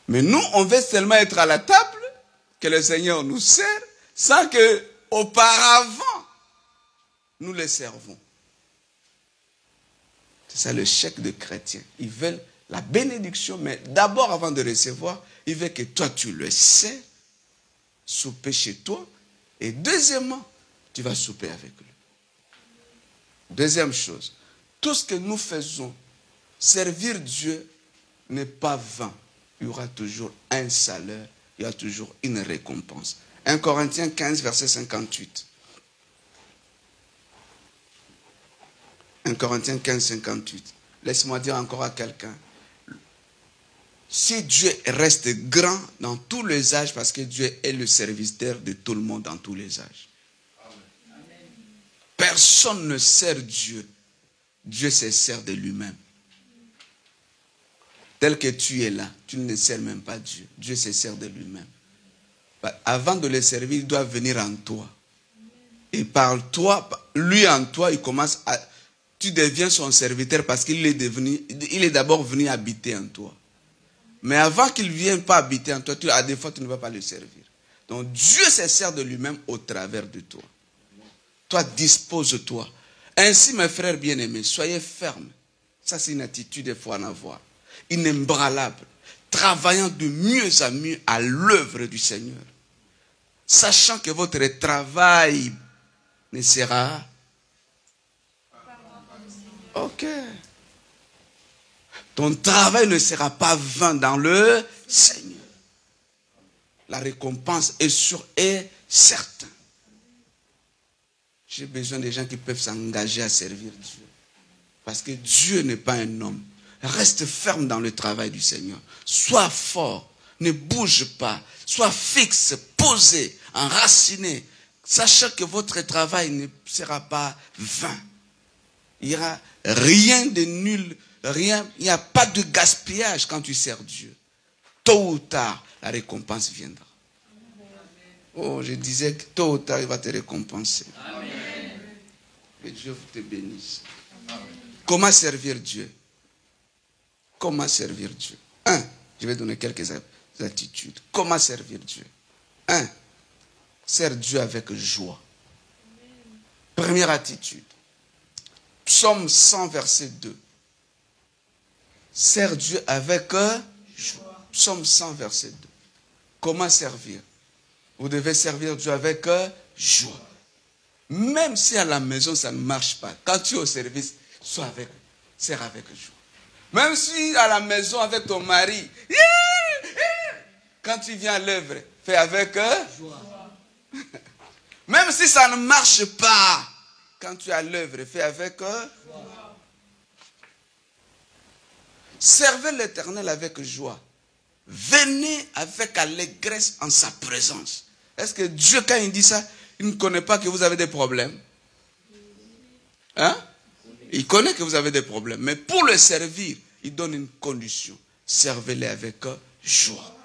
Mais nous, on veut seulement être à la table, que le Seigneur nous sert, sans que auparavant, nous les servons. C'est ça le chèque de chrétien. Ils veulent la bénédiction, mais d'abord, avant de recevoir, ils veulent que toi, tu le sers, souper chez toi, et deuxièmement, tu vas souper avec lui. Deuxième chose, tout ce que nous faisons, servir Dieu n'est pas vain. Il y aura toujours un salaire, il y a toujours une récompense. 1 Corinthiens 15, verset 58. 1 Corinthiens 15, 58. Laisse-moi dire encore à quelqu'un. Si Dieu reste grand dans tous les âges, parce que Dieu est le serviteur de tout le monde dans tous les âges. Personne ne sert Dieu. Dieu se sert de lui-même. Tel que tu es là, tu ne sers même pas Dieu. Dieu se sert de lui-même. Avant de le servir, il doit venir en toi. Et par toi, lui en toi, il commence à... Tu deviens son serviteur parce qu'il est d'abord venu habiter en toi. Mais avant qu'il ne vienne pas habiter en toi, à des fois, tu ne vas pas le servir. Donc Dieu se sert de lui-même au travers de toi. Toi, dispose-toi. Ainsi, mes frères bien-aimés, soyez fermes. Ça, c'est une attitude qu'il faut en avoir. Inébranlable. Travaillant de mieux à mieux à l'œuvre du Seigneur. Sachant que votre travail ne sera... Ok. Ton travail ne sera pas vain dans le Seigneur. La récompense est sûre et certaine. J'ai besoin des gens qui peuvent s'engager à servir Dieu. Parce que Dieu n'est pas un homme. Reste ferme dans le travail du Seigneur. Sois fort. Ne bouge pas. Sois fixe, posé, enraciné. Sachant que votre travail ne sera pas vain. Il n'y aura rien de nul. Rien. Il n'y a pas de gaspillage quand tu sers Dieu. Tôt ou tard, la récompense viendra. Oh, je disais que tôt ou tard, il va te récompenser. Amen. Que Dieu te bénisse. Amen. Comment servir Dieu? Comment servir Dieu? Je vais donner quelques attitudes. Comment servir Dieu? Sers Dieu avec joie. Première attitude. Psaume 100, verset 2. Sers Dieu avec joie. Psaume 100, verset 2. Comment servir? Vous devez servir Dieu avec joie. Même si à la maison ça ne marche pas, quand tu es au service, sers avec joie. Même si à la maison avec ton mari, quand tu viens à l'œuvre, fais avec joie. Même si ça ne marche pas, quand tu es à l'œuvre, fais avec joie. Servez l'Éternel avec joie. Venez avec allégresse en sa présence. Est-ce que Dieu, quand il dit ça, il ne connaît pas que vous avez des problèmes? Hein? Il connaît que vous avez des problèmes. Mais pour le servir, il donne une condition. Servez-le avec joie.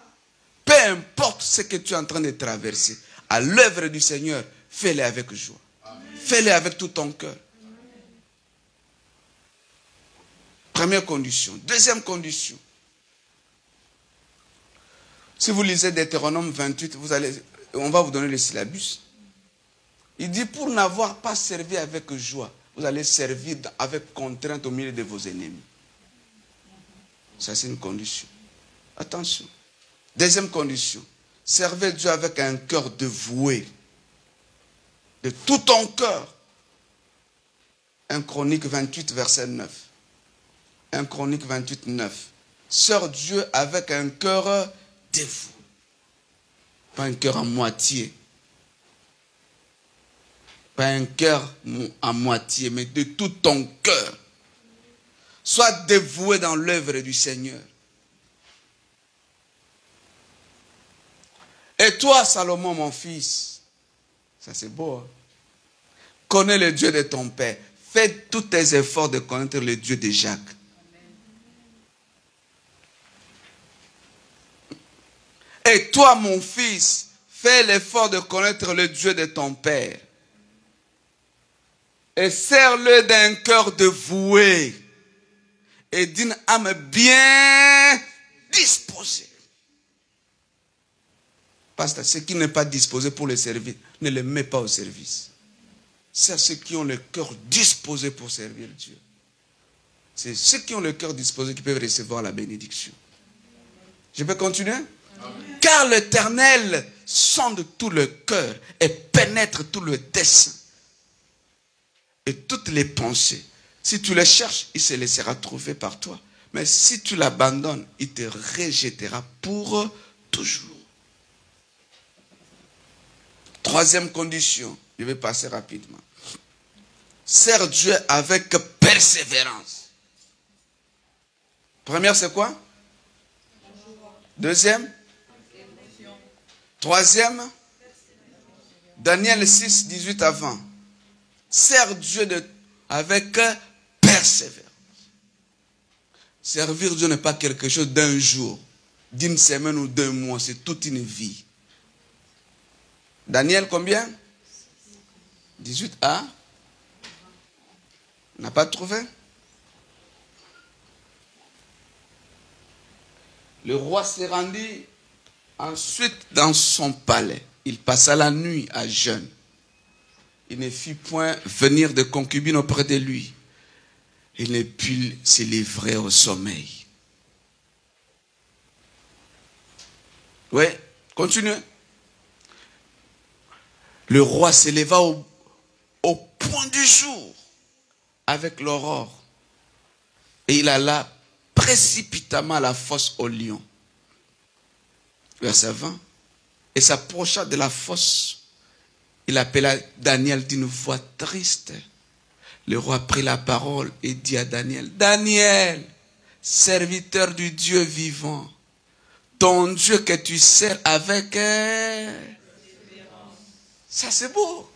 Peu importe ce que tu es en train de traverser, à l'œuvre du Seigneur, fais-le avec joie. Fais-le avec tout ton cœur. Première condition. Deuxième condition. Si vous lisez Deutéronome 28, on va vous donner le syllabus. Il dit, pour n'avoir pas servi avec joie, vous allez servir avec contrainte au milieu de vos ennemis. Ça, c'est une condition. Attention. Deuxième condition. Servez Dieu avec un cœur dévoué. De tout ton cœur. 1 Chronique 28, verset 9. 1 Chronique 28, 9. Sers Dieu avec un cœur dévoué. Pas un cœur à moitié. Pas un cœur à moitié, mais de tout ton cœur. Sois dévoué dans l'œuvre du Seigneur. Et toi, Salomon, mon fils, ça c'est beau, hein? Connais le Dieu de ton père. Fais tous tes efforts de connaître le Dieu de Jacques. Et toi, mon fils, fais l'effort de connaître le Dieu de ton père. Et sers-le d'un cœur dévoué et d'une âme bien disposée. Parce que ce qui n'est pas disposé pour le servir, ne le mets pas au service. C'est ceux qui ont le cœur disposé pour servir Dieu. C'est ceux qui ont le cœur disposé qui peuvent recevoir la bénédiction. Je peux continuer? Amen. Car l'Éternel sonde tout le cœur et pénètre tout le dessein et toutes les pensées. Si tu les cherches, il se laissera trouver par toi. Mais si tu l'abandonnes, il te rejettera pour toujours. Troisième condition, je vais passer rapidement. Sers Dieu avec persévérance. Première, c'est quoi? Deuxième? Troisième? Daniel 6, 18 à 20. Sers Dieu avec persévérance. Servir Dieu n'est pas quelque chose d'un jour, d'une semaine ou d'un mois, c'est toute une vie. Daniel combien? 18a. On n'a pas trouvé? Le roi s'est rendu ensuite dans son palais. Il passa la nuit à jeûne. Il ne fit point venir de concubines auprès de lui. Il ne put se livrer au sommeil. Oui, continuez. Le roi se leva au point du jour avec l'aurore. Et il alla précipitamment à la fosse aux lions. Verset 20. Et s'approcha de la fosse. Il appela Daniel d'une voix triste. Le roi prit la parole et dit à Daniel, Daniel, serviteur du Dieu vivant, ton Dieu que tu sers avec... Ça c'est beau.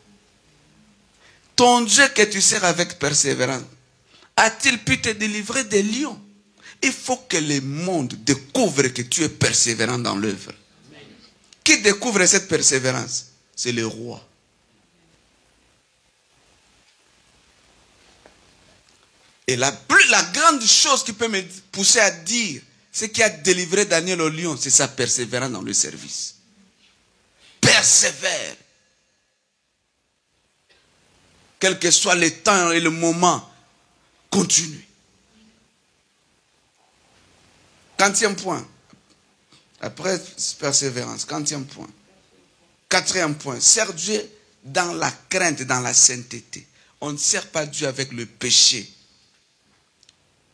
Ton Dieu que tu sers avec persévérance, a-t-il pu te délivrer des lions? Il faut que le monde découvre que tu es persévérant dans l'œuvre. Qui découvre cette persévérance? C'est le roi. Et la grande chose qui peut me pousser à dire, ce qui a délivré Daniel au lion, c'est sa persévérance dans le service. Persévère. Quel que soit le temps et le moment, continue. 40e point. Après persévérance, 40e point. 4e point. Sers Dieu dans la crainte, dans la sainteté. On ne sert pas Dieu avec le péché.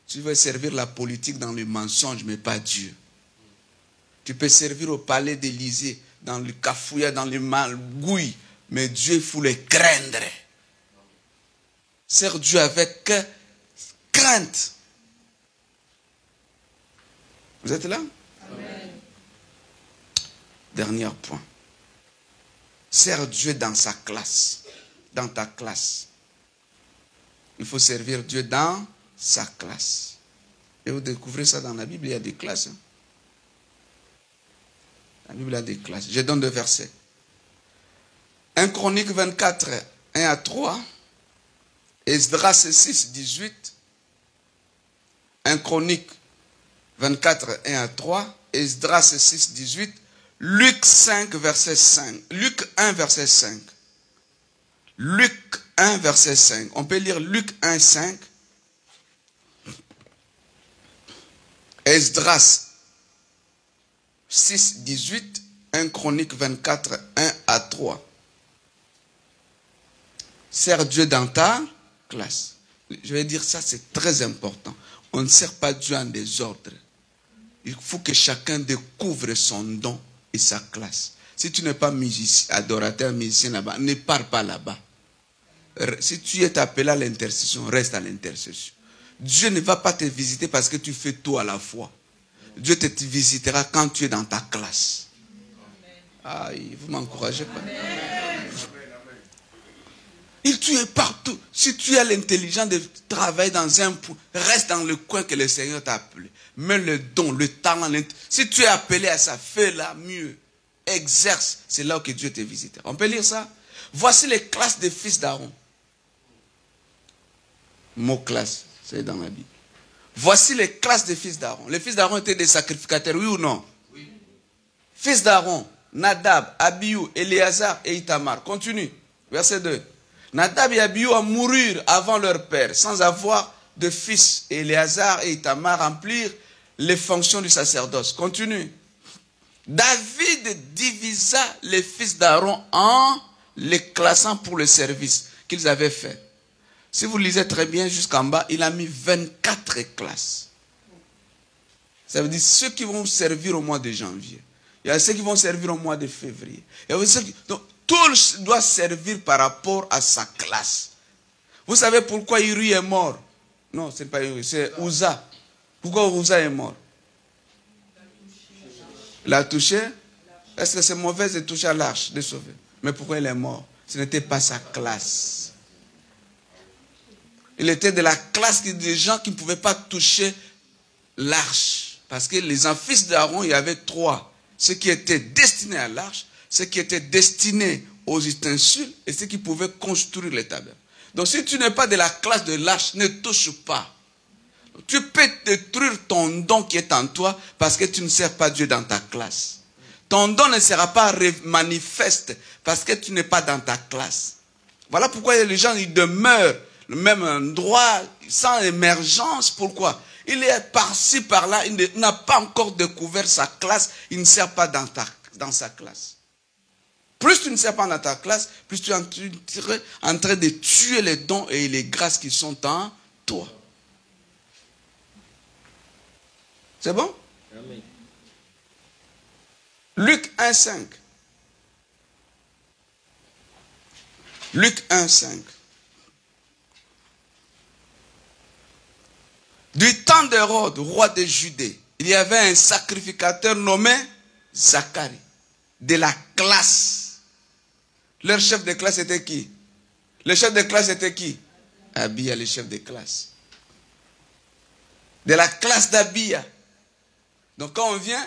Tu veux servir la politique dans le mensonge, mais pas Dieu. Tu peux servir au palais d'Élysée, dans le cafouillat, dans le magouille, mais Dieu, il faut le craindre. Sers Dieu avec crainte. Vous êtes là? Amen. Dernier point. Sers Dieu dans sa classe, dans ta classe. Il faut servir Dieu dans sa classe. Et vous découvrez ça dans la Bible, il y a des classes. Hein? La Bible a des classes. Je donne 2 versets. 1 Chronique 24, 1 à 3. Esdras 6, 18. 1 Chronique 24, 1 à 3. Esdras 6, 18. Luc 5, verset 5. Luc 1, verset 5. Luc 1, verset 5. On peut lire Luc 1, 5. Esdras 6, 18. 1 Chronique 24, 1 à 3. Sers Dieu dans ta classe. Je vais dire ça, c'est très important. On ne sert pas Dieu en désordre. Il faut que chacun découvre son don et sa classe. Si tu n'es pas musicien, adorateur, musicien là-bas, ne pars pas là-bas. Si tu es appelé à l'intercession, reste à l'intercession. Dieu ne va pas te visiter parce que tu fais tout à la fois. Dieu te visitera quand tu es dans ta classe. Aïe, vous ne m'encouragez pas. Tu es partout. Si tu as l'intelligence de travailler dans un point, reste dans le coin que le Seigneur t'a appelé. Mets le don, le talent. Si tu es appelé à ça, fais-la mieux. Exerce. C'est là que Dieu te visitera. On peut lire ça? Voici les classes des fils d'Aaron. Mot classe, c'est dans la Bible. Voici les classes des fils d'Aaron. Les fils d'Aaron étaient des sacrificateurs, oui ou non? Oui. Fils d'Aaron, Nadab, Abihu, Éléazar et Itamar. Continue. Verset 2. Nadab et Abihu ont mouru avant leur père, sans avoir de fils. Et Éléazar et Itamar remplirent les fonctions du sacerdoce. Continue. David divisa les fils d'Aaron en les classant pour le service qu'ils avaient fait. Si vous lisez très bien jusqu'en bas, il a mis 24 classes. Ça veut dire ceux qui vont servir au mois de janvier. Il y a ceux qui vont servir au mois de février. Donc, tout doit servir par rapport à sa classe. Vous savez pourquoi Uri est mort? Non, ce n'est pas Uri, c'est Uza. Pourquoi Uza est mort? Il a touché? Est-ce que c'est mauvais de toucher à l'arche, de sauver? Mais pourquoi il est mort? Ce n'était pas sa classe. Il était de la classe des gens qui ne pouvaient pas toucher l'arche. Parce que les fils d'Aaron, il y avait 3. Ceux qui étaient destinés à l'arche, ceux qui étaient destinés aux ustensiles et ceux qui pouvaient construire les tabernes. Donc si tu n'es pas de la classe de l'arche, ne touche pas. Tu peux détruire ton don qui est en toi parce que tu ne sers pas Dieu dans ta classe. Ton don ne sera pas manifeste parce que tu n'es pas dans ta classe. Voilà pourquoi les gens ils demeurent le même endroit sans émergence. Pourquoi? Il est par-ci, par-là, il n'a pas encore découvert sa classe, il ne sert pas dans sa classe. Plus tu ne sers pas dans ta classe, plus tu es en train de tuer les dons et les grâces qui sont en toi. C'est bon? Amen. Luc 1,5. Luc 1,5. Du temps d'Hérode, roi de Judée, il y avait un sacrificateur nommé Zacharie, de la classe. Leur chef de classe était qui? Le chef de classe était qui? Abia, le chef de classe. De la classe d'Abia. Donc quand on vient,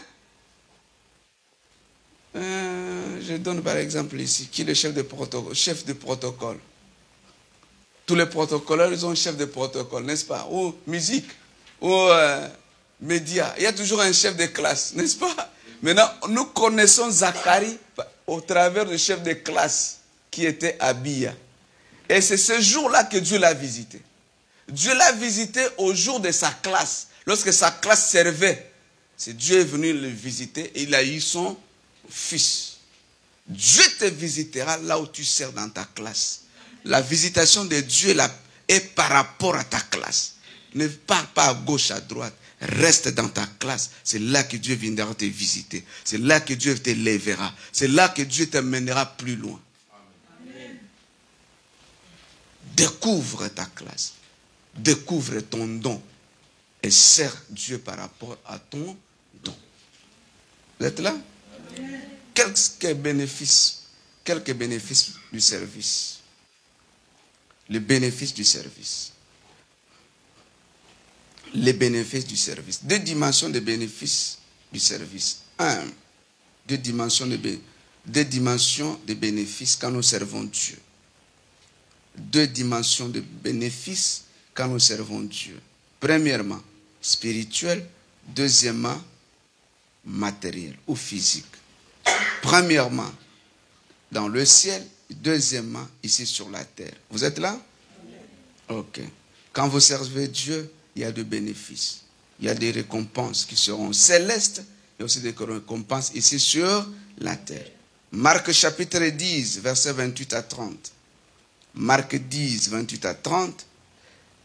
je donne par exemple ici, qui est le chef de protocole? Chef de protocole. Tous les protocoleurs, ils ont un chef de protocole, n'est-ce pas? Ou musique, ou médias. Il y a toujours un chef de classe, n'est-ce pas? Maintenant, nous connaissons Zacharie au travers du chef de classe qui était Abia. Et c'est ce jour-là que Dieu l'a visité. Dieu l'a visité au jour de sa classe. Lorsque sa classe servait, c'est Dieu est venu le visiter et il a eu son fils. Dieu te visitera là où tu sers dans ta classe. La visitation de Dieu est par rapport à ta classe. Ne pars pas à gauche, à droite. Reste dans ta classe. C'est là que Dieu viendra te visiter. C'est là que Dieu te lèvera. C'est là que Dieu te mènera plus loin. Amen. Découvre ta classe. Découvre ton don. Et sers Dieu par rapport à ton don. Vous êtes là? Amen. Quelques bénéfices du service. Les bénéfices du service. Les bénéfices du service. 2 dimensions de bénéfices du service. 2 dimensions de bénéfices quand nous servons Dieu. 2 dimensions de bénéfices quand nous servons Dieu. Premièrement, spirituel. Deuxièmement, matériel ou physique. Premièrement, dans le ciel. Deuxièmement, ici sur la terre. Vous êtes là? Ok. Quand vous servez Dieu, il y a des bénéfices. Il y a des récompenses qui seront célestes et aussi des récompenses ici sur la terre. Marc chapitre 10, versets 28 à 30. Marc 10, 28 à 30.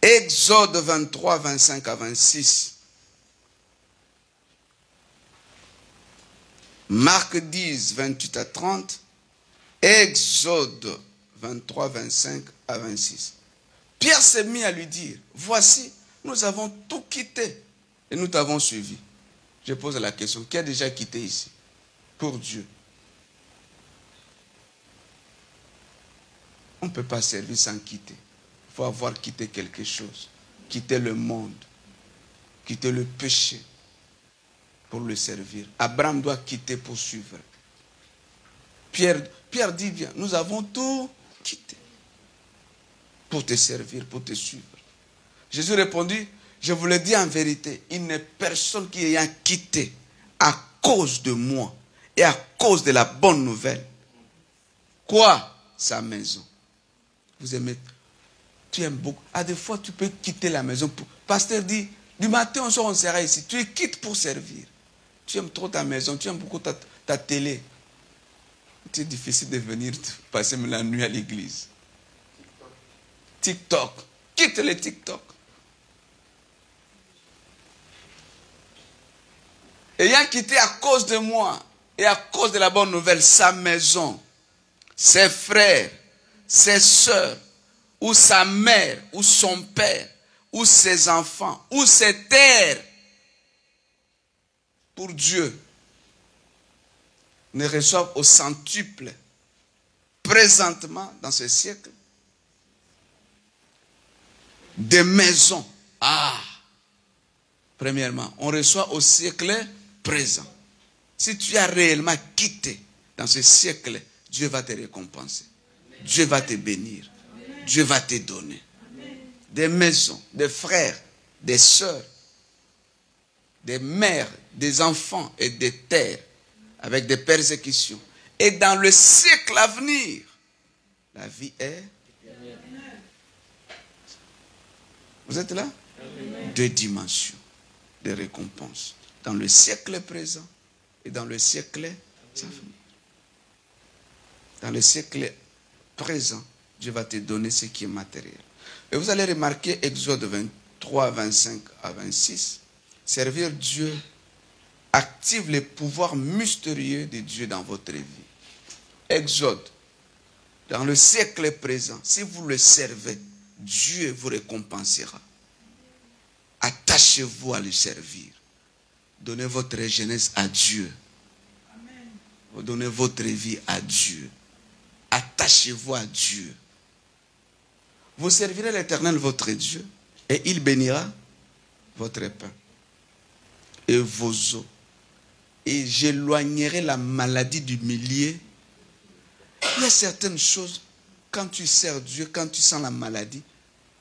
Exode 23, 25 à 26. Marc 10, 28 à 30. Exode 23, 25 à 26. Pierre s'est mis à lui dire, voici, nous avons tout quitté et nous t'avons suivi. Je pose la question, qui a déjà quitté ici pour Dieu? On ne peut pas servir sans quitter. Il faut avoir quitté quelque chose. Quitter le monde. Quitter le péché pour le servir. Abraham doit quitter pour suivre. Pierre dit bien, nous avons tout quitté pour te servir, pour te suivre. Jésus répondit, je vous le dis en vérité, il n'est personne qui ayant quitté à cause de moi et à cause de la bonne nouvelle. Quoi? Sa maison. Vous aimez, tu aimes beaucoup. À des fois, tu peux quitter la maison. Pasteur dit, du matin au soir, on sera ici. Tu es quitte pour servir. Tu aimes trop ta maison, tu aimes beaucoup ta télé. C'est difficile de venir passer la nuit à l'église. TikTok. Quitte les TikTok. Ayant quitté à cause de moi et à cause de la bonne nouvelle sa maison, ses frères, ses sœurs, ou sa mère, ou son père, ou ses enfants, ou ses terres, pour Dieu, ne reçoivent au centuple, présentement, dans ce siècle, des maisons. Premièrement, on reçoit au siècle présent. Si tu as réellement quitté dans ce siècle, Dieu va te récompenser. Dieu va te bénir. Dieu va te donner. Des maisons, des frères, des sœurs, des mères, des enfants et des terres, avec des persécutions. Et dans le siècle à venir, la vie est... Vous êtes là? Deux dimensions de récompense. Dans le siècle présent et dans le siècle à venir. Dans le siècle présent, Dieu va te donner ce qui est matériel. Et vous allez remarquer Exode 23, 25 à 26. Servir Dieu active les pouvoirs mystérieux de Dieu dans votre vie. Exode, dans le siècle présent, si vous le servez, Dieu vous récompensera. Attachez-vous à le servir. Donnez votre jeunesse à Dieu. Donnez votre vie à Dieu. Attachez-vous à Dieu. Vous servirez l'Éternel, votre Dieu, et il bénira votre pain et vos eaux. Et j'éloignerai la maladie du milieu. Il y a certaines choses, quand tu sers Dieu, quand tu sens la maladie,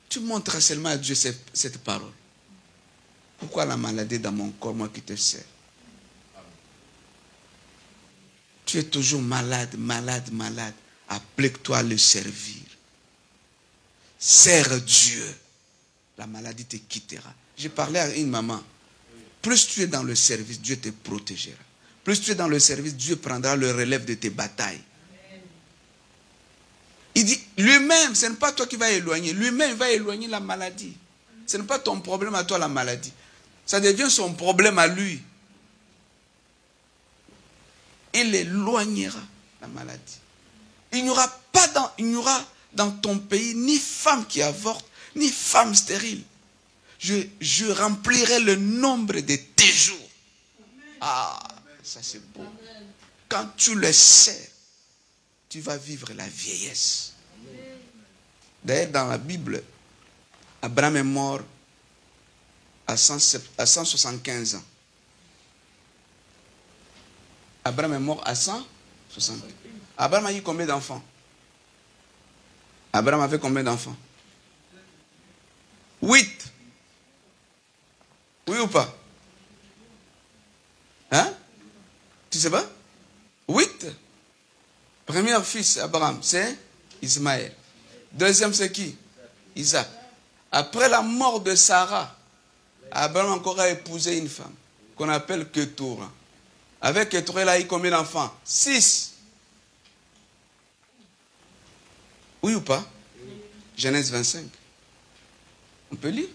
tu montres seulement à Dieu cette parole. Pourquoi la maladie dans mon corps, moi qui te sers? Tu es toujours malade, malade, malade. Applique-toi à le servir. Sers Dieu. La maladie te quittera. J'ai parlé à une maman. Plus tu es dans le service, Dieu te protégera. Plus tu es dans le service, Dieu prendra le relève de tes batailles. Il dit, lui-même, ce n'est pas toi qui vas éloigner. Lui-même va éloigner la maladie. Ce n'est pas ton problème à toi, la maladie. Ça devient son problème à lui. Il éloignera la maladie. Il n'y aura pas dans ton pays ni femme qui avorte, ni femme stérile. Je remplirai le nombre de tes jours. Ça c'est beau. Quand tu le sais, tu vas vivre la vieillesse. D'ailleurs, dans la Bible, Abraham est mort à 175 ans. Abraham est mort à 175 ans. Abraham a eu combien d'enfants? Abraham avait combien d'enfants? 8. Oui ou pas? Hein? Tu sais pas? 8. Premier fils, Abraham, c'est Ismaël. Deuxième, c'est qui? Isaac. Après la mort de Sarah, Abraham encore a épousé une femme qu'on appelle Ketura. Avec Ketura, il a eu combien d'enfants? 6. Oui ou pas? Genèse 25. On peut lire?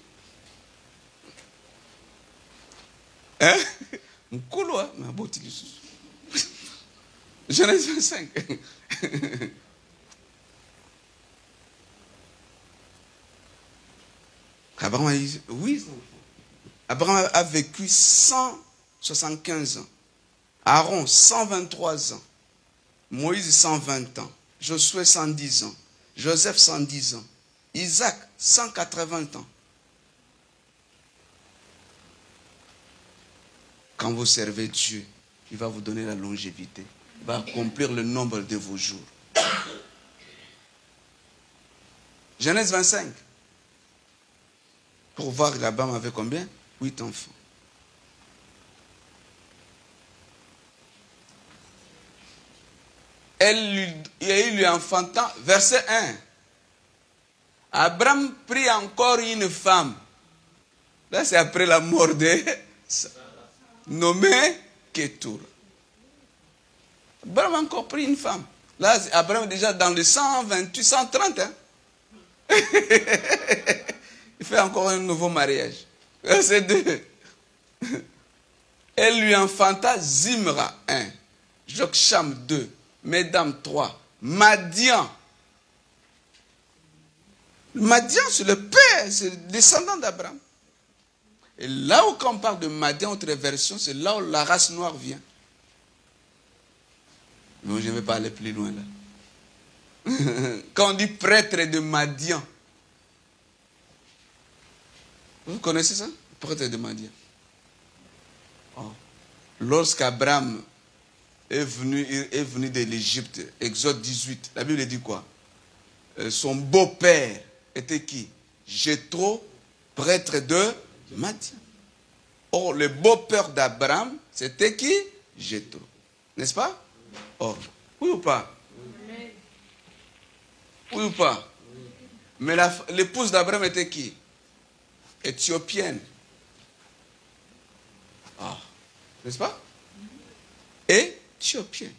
Hein? Genèse 25. Abraham a dit, oui. Abraham a vécu 175 ans. Aaron, 123 ans. Moïse, 120 ans. Josué, 110 ans. Joseph, 110 ans. Isaac, 180 ans. Quand vous servez Dieu, il va vous donner la longévité. Il va accomplir le nombre de vos jours. Genèse 25. Pour voir Abraham avait combien? 8 enfants. Il lui enfantant, verset 1. Abraham prit encore une femme. Là, c'est après la mort de nommée Ketura. Abraham a encore pris une femme. Là, Abraham est déjà dans le 128, 130. Hein? Il fait encore un nouveau mariage. Verset 2. Elle lui enfanta Zimra 1, Joksham 2, Médam 3, Madian. Madian, c'est le père, c'est le descendant d'Abraham. Et là où quand on parle de Madian, autre version, c'est là où la race noire vient. Mais je ne vais pas aller plus loin là. Quand on dit prêtre de Madian, vous connaissez ça? Prêtre de Madian. Oh. Lorsqu'Abraham est venu de l'Égypte, Exode 18, la Bible dit quoi? Son beau-père était qui? Jéthro, prêtre de Madian. Or, le beau-père d'Abraham, c'était qui? Jéthro. N'est-ce pas? Or, oui ou pas? Oui ou pas? Mais l'épouse d'Abraham était qui? Éthiopienne. Ah, n'est-ce pas? Éthiopienne.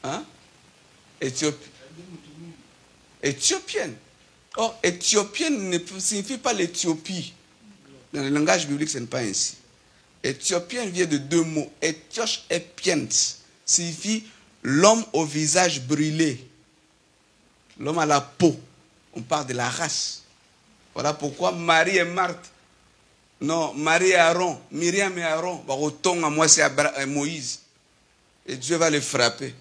Hein? Éthiopienne. Or, éthiopienne ne signifie pas l'Éthiopie. Dans le langage biblique, ce n'est pas ainsi. Éthiopienne vient de deux mots. Éthioche et piens signifie l'homme au visage brûlé. L'homme à la peau. On parle de la race. Voilà pourquoi Marie et Marthe, non, Marie et Aaron, Myriam et Aaron, autant à moi c'est Moïse. Et Dieu va les frapper.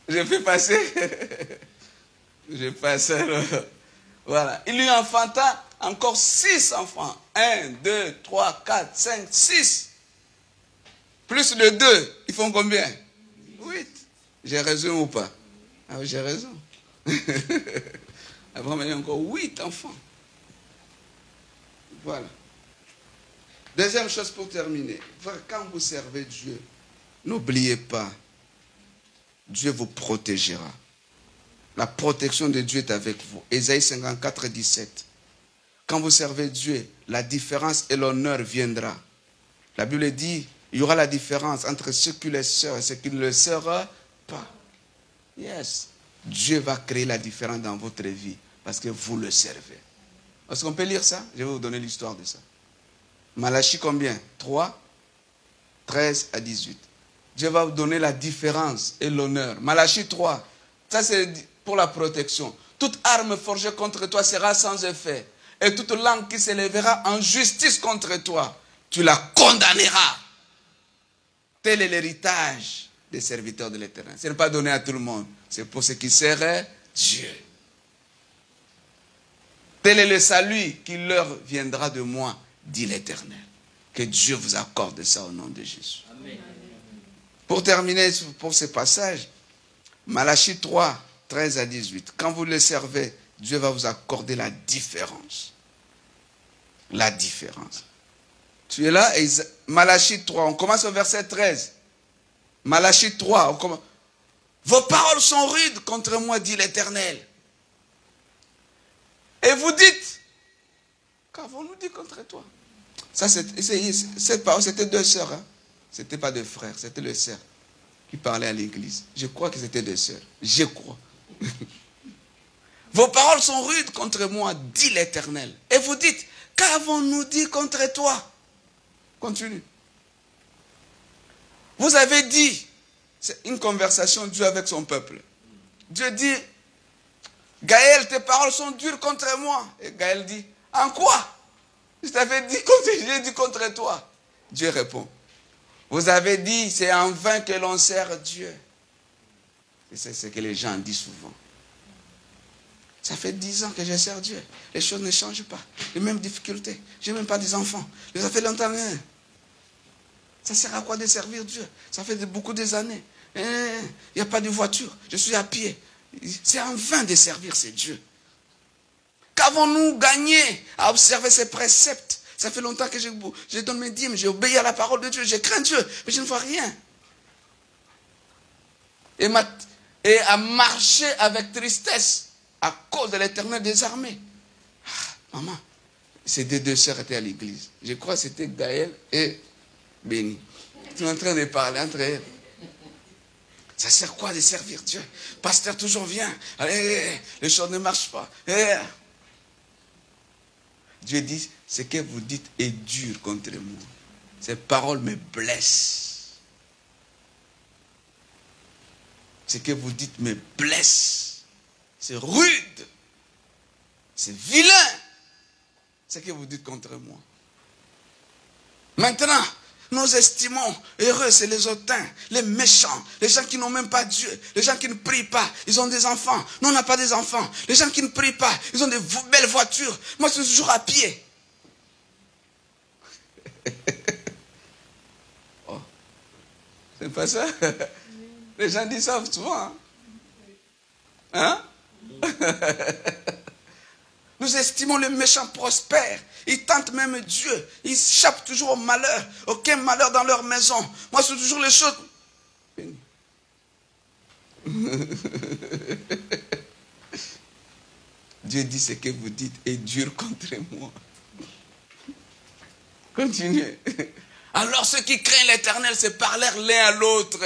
Je fais passer. Je passe. Voilà. Il lui enfanta encore 6 enfants. 1, 2, 3, 4, 5, 6. Plus le 2, ils font combien? 8. J'ai raison ou pas? Ah oui, j'ai raison. Abraham a eu encore 8 enfants. Voilà. Deuxième chose pour terminer. Quand vous servez Dieu, n'oubliez pas, Dieu vous protégera. La protection de Dieu est avec vous. Ésaïe 54, 17. Quand vous servez Dieu, la différence et l'honneur viendra. La Bible dit, il y aura la différence entre ceux qui le servent et ceux qui ne le servent pas. Yes. Dieu va créer la différence dans votre vie parce que vous le servez. Est-ce qu'on peut lire ça? Je vais vous donner l'histoire de ça. Malachie combien? 3, 13 à 18. Dieu va vous donner la différence et l'honneur. Malachie 3, ça c'est pour la protection. Toute arme forgée contre toi sera sans effet. Et toute langue qui s'élèvera en justice contre toi, tu la condamneras. Tel est l'héritage des serviteurs de l'Éternel. Ce n'est pas donné à tout le monde. C'est pour ceux qui servent Dieu. Tel est le salut qui leur viendra de moi, dit l'Éternel. Que Dieu vous accorde ça au nom de Jésus. Amen. Pour terminer pour ce passage, Malachie 3, 13 à 18. Quand vous le servez, Dieu va vous accorder la différence. La différence. Tu es là, et Malachie 3, on commence au verset 13. Malachie 3, on commence. Vos paroles sont rudes contre moi, dit l'Éternel. Et vous dites, qu'avons-nous dit contre toi? Ça, cette parole, c'était deux sœurs. Hein? Ce n'était pas deux frères, c'était deux sœurs qui parlaient à l'église. Je crois que c'était deux sœurs. Je crois. Vos paroles sont rudes contre moi, dit l'Éternel. Et vous dites, qu'avons-nous dit contre toi? Continue. Vous avez dit, c'est une conversation de Dieu avec son peuple. Dieu dit, Gaël, tes paroles sont dures contre moi. Et Gaël dit, en quoi? Je t'avais dit, j'ai dit contre toi. Dieu répond, vous avez dit, c'est en vain que l'on sert Dieu. Et c'est ce que les gens disent souvent. Ça fait 10 ans que je sers Dieu. Les choses ne changent pas. Les mêmes difficultés. Je n'ai même pas des enfants. Ça fait longtemps. Ça sert à quoi de servir Dieu? Ça fait beaucoup d'années. Il n'y a pas de voiture. Je suis à pied. C'est en vain de servir ces dieux. Qu'avons-nous gagné à observer ces préceptes? Ça fait longtemps que je donne mes dîmes. J'ai obéi à la parole de Dieu. Je crains Dieu. Mais je ne vois rien. Et à marcher avec tristesse à cause de l'Éternel des armées. Ah, maman, ces deux sœurs étaient à l'église. Je crois que c'était Gaël et Béni. Ils sont en train de parler entre elles. Ça sert quoi de servir Dieu? Pasteur toujours vient. Allez, les choses ne marchent pas. Dieu dit, ce que vous dites est dur contre moi. Ces paroles me blessent. Ce que vous dites me blesse. C'est rude. C'est vilain. Ce que vous dites contre moi. Maintenant, nous estimons heureux, c'est les hautains, les méchants, les gens qui n'ont même pas Dieu, les gens qui ne prient pas, ils ont des enfants. Nous, on n'a pas des enfants. Les gens qui ne prient pas, ils ont des belles voitures. Moi, je suis toujours à pied. Oh, c'est pas ça? Les gens disent ça souvent. Hein? Nous estimons les méchants prospères. Ils tentent même Dieu. Ils échappent toujours au malheur. Aucun malheur dans leur maison. Moi, c'est toujours les choses. Dieu dit ce que vous dites est dur contre moi. Continuez. Alors ceux qui craignent l'Éternel se parlèrent l'un à l'autre.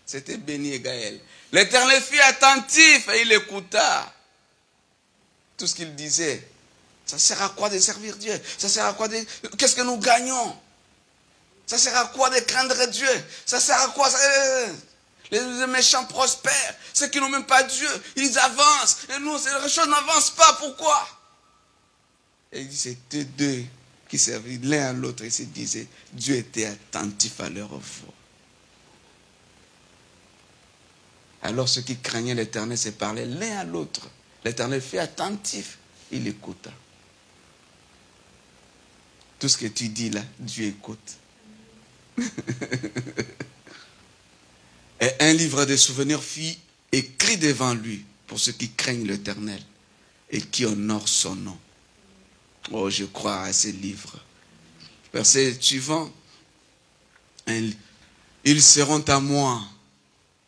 C'était Béni et Gaël. L'Éternel fut attentif et il écouta tout ce qu'il disait. Ça sert à quoi de servir Dieu? Ça sert à quoi de... Qu'est-ce que nous gagnons? Ça sert à quoi de craindre Dieu? Ça sert à quoi? Les méchants prospèrent. Ceux qui n'ont même pas Dieu, ils avancent. Et nous, les choses n'avancent pas. Pourquoi? Et il dit, c'était deux qui servaient l'un à l'autre et se disaient, Dieu était attentif à leur voix. Alors ceux qui craignaient l'Éternel se parlaient l'un à l'autre. L'Éternel fut attentif, il écouta. Tout ce que tu dis là, Dieu écoute. Et un livre de souvenirs fut écrit devant lui pour ceux qui craignent l'Éternel et qui honorent son nom. Oh, je crois à ces livres. Verset suivant. Ils seront à moi,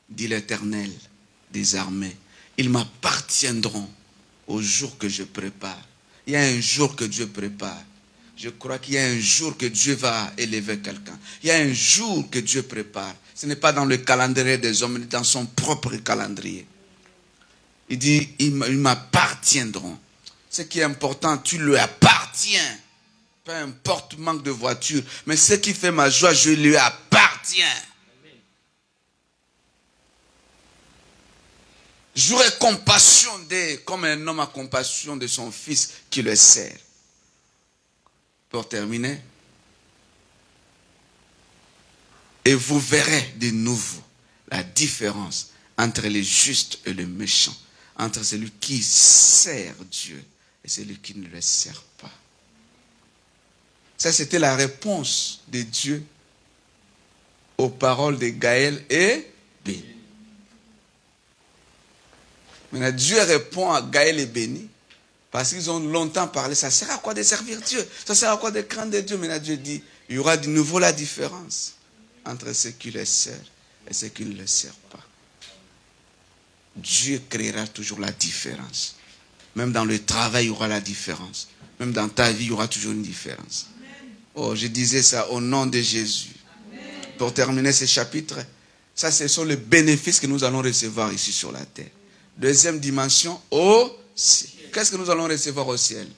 dit l'Éternel des armées. Ils m'appartiendront au jour que je prépare. Il y a un jour que Dieu prépare. Je crois qu'il y a un jour que Dieu va élever quelqu'un. Il y a un jour que Dieu prépare. Ce n'est pas dans le calendrier des hommes, mais dans son propre calendrier. Il dit, ils m'appartiendront. Ce qui est important, tu lui appartiens. Peu importe le manque de voiture, mais ce qui fait ma joie, je lui appartiens. J'aurai compassion d'eux comme un homme a compassion de son fils qui le sert. Pour terminer. Et vous verrez de nouveau la différence entre les justes et les méchants. Entre celui qui sert Dieu et celui qui ne le sert pas. Ça, c'était la réponse de Dieu aux paroles de Gaël et Béni. Maintenant, Dieu répond à Gaël et Béni Parce qu'ils ont longtemps parlé, ça sert à quoi de servir Dieu? Ça sert à quoi de craindre Dieu? Mais là, Dieu dit, il y aura de nouveau la différence entre ceux qui le servent et ceux qui ne le servent pas. Dieu créera toujours la différence. Même dans le travail, il y aura la différence. Même dans ta vie, il y aura toujours une différence. Oh, je disais ça au nom de Jésus. Pour terminer ce chapitre, ça, ce sont les bénéfices que nous allons recevoir ici sur la terre. Deuxième dimension, au ciel. Qu'est-ce que nous allons recevoir au ciel?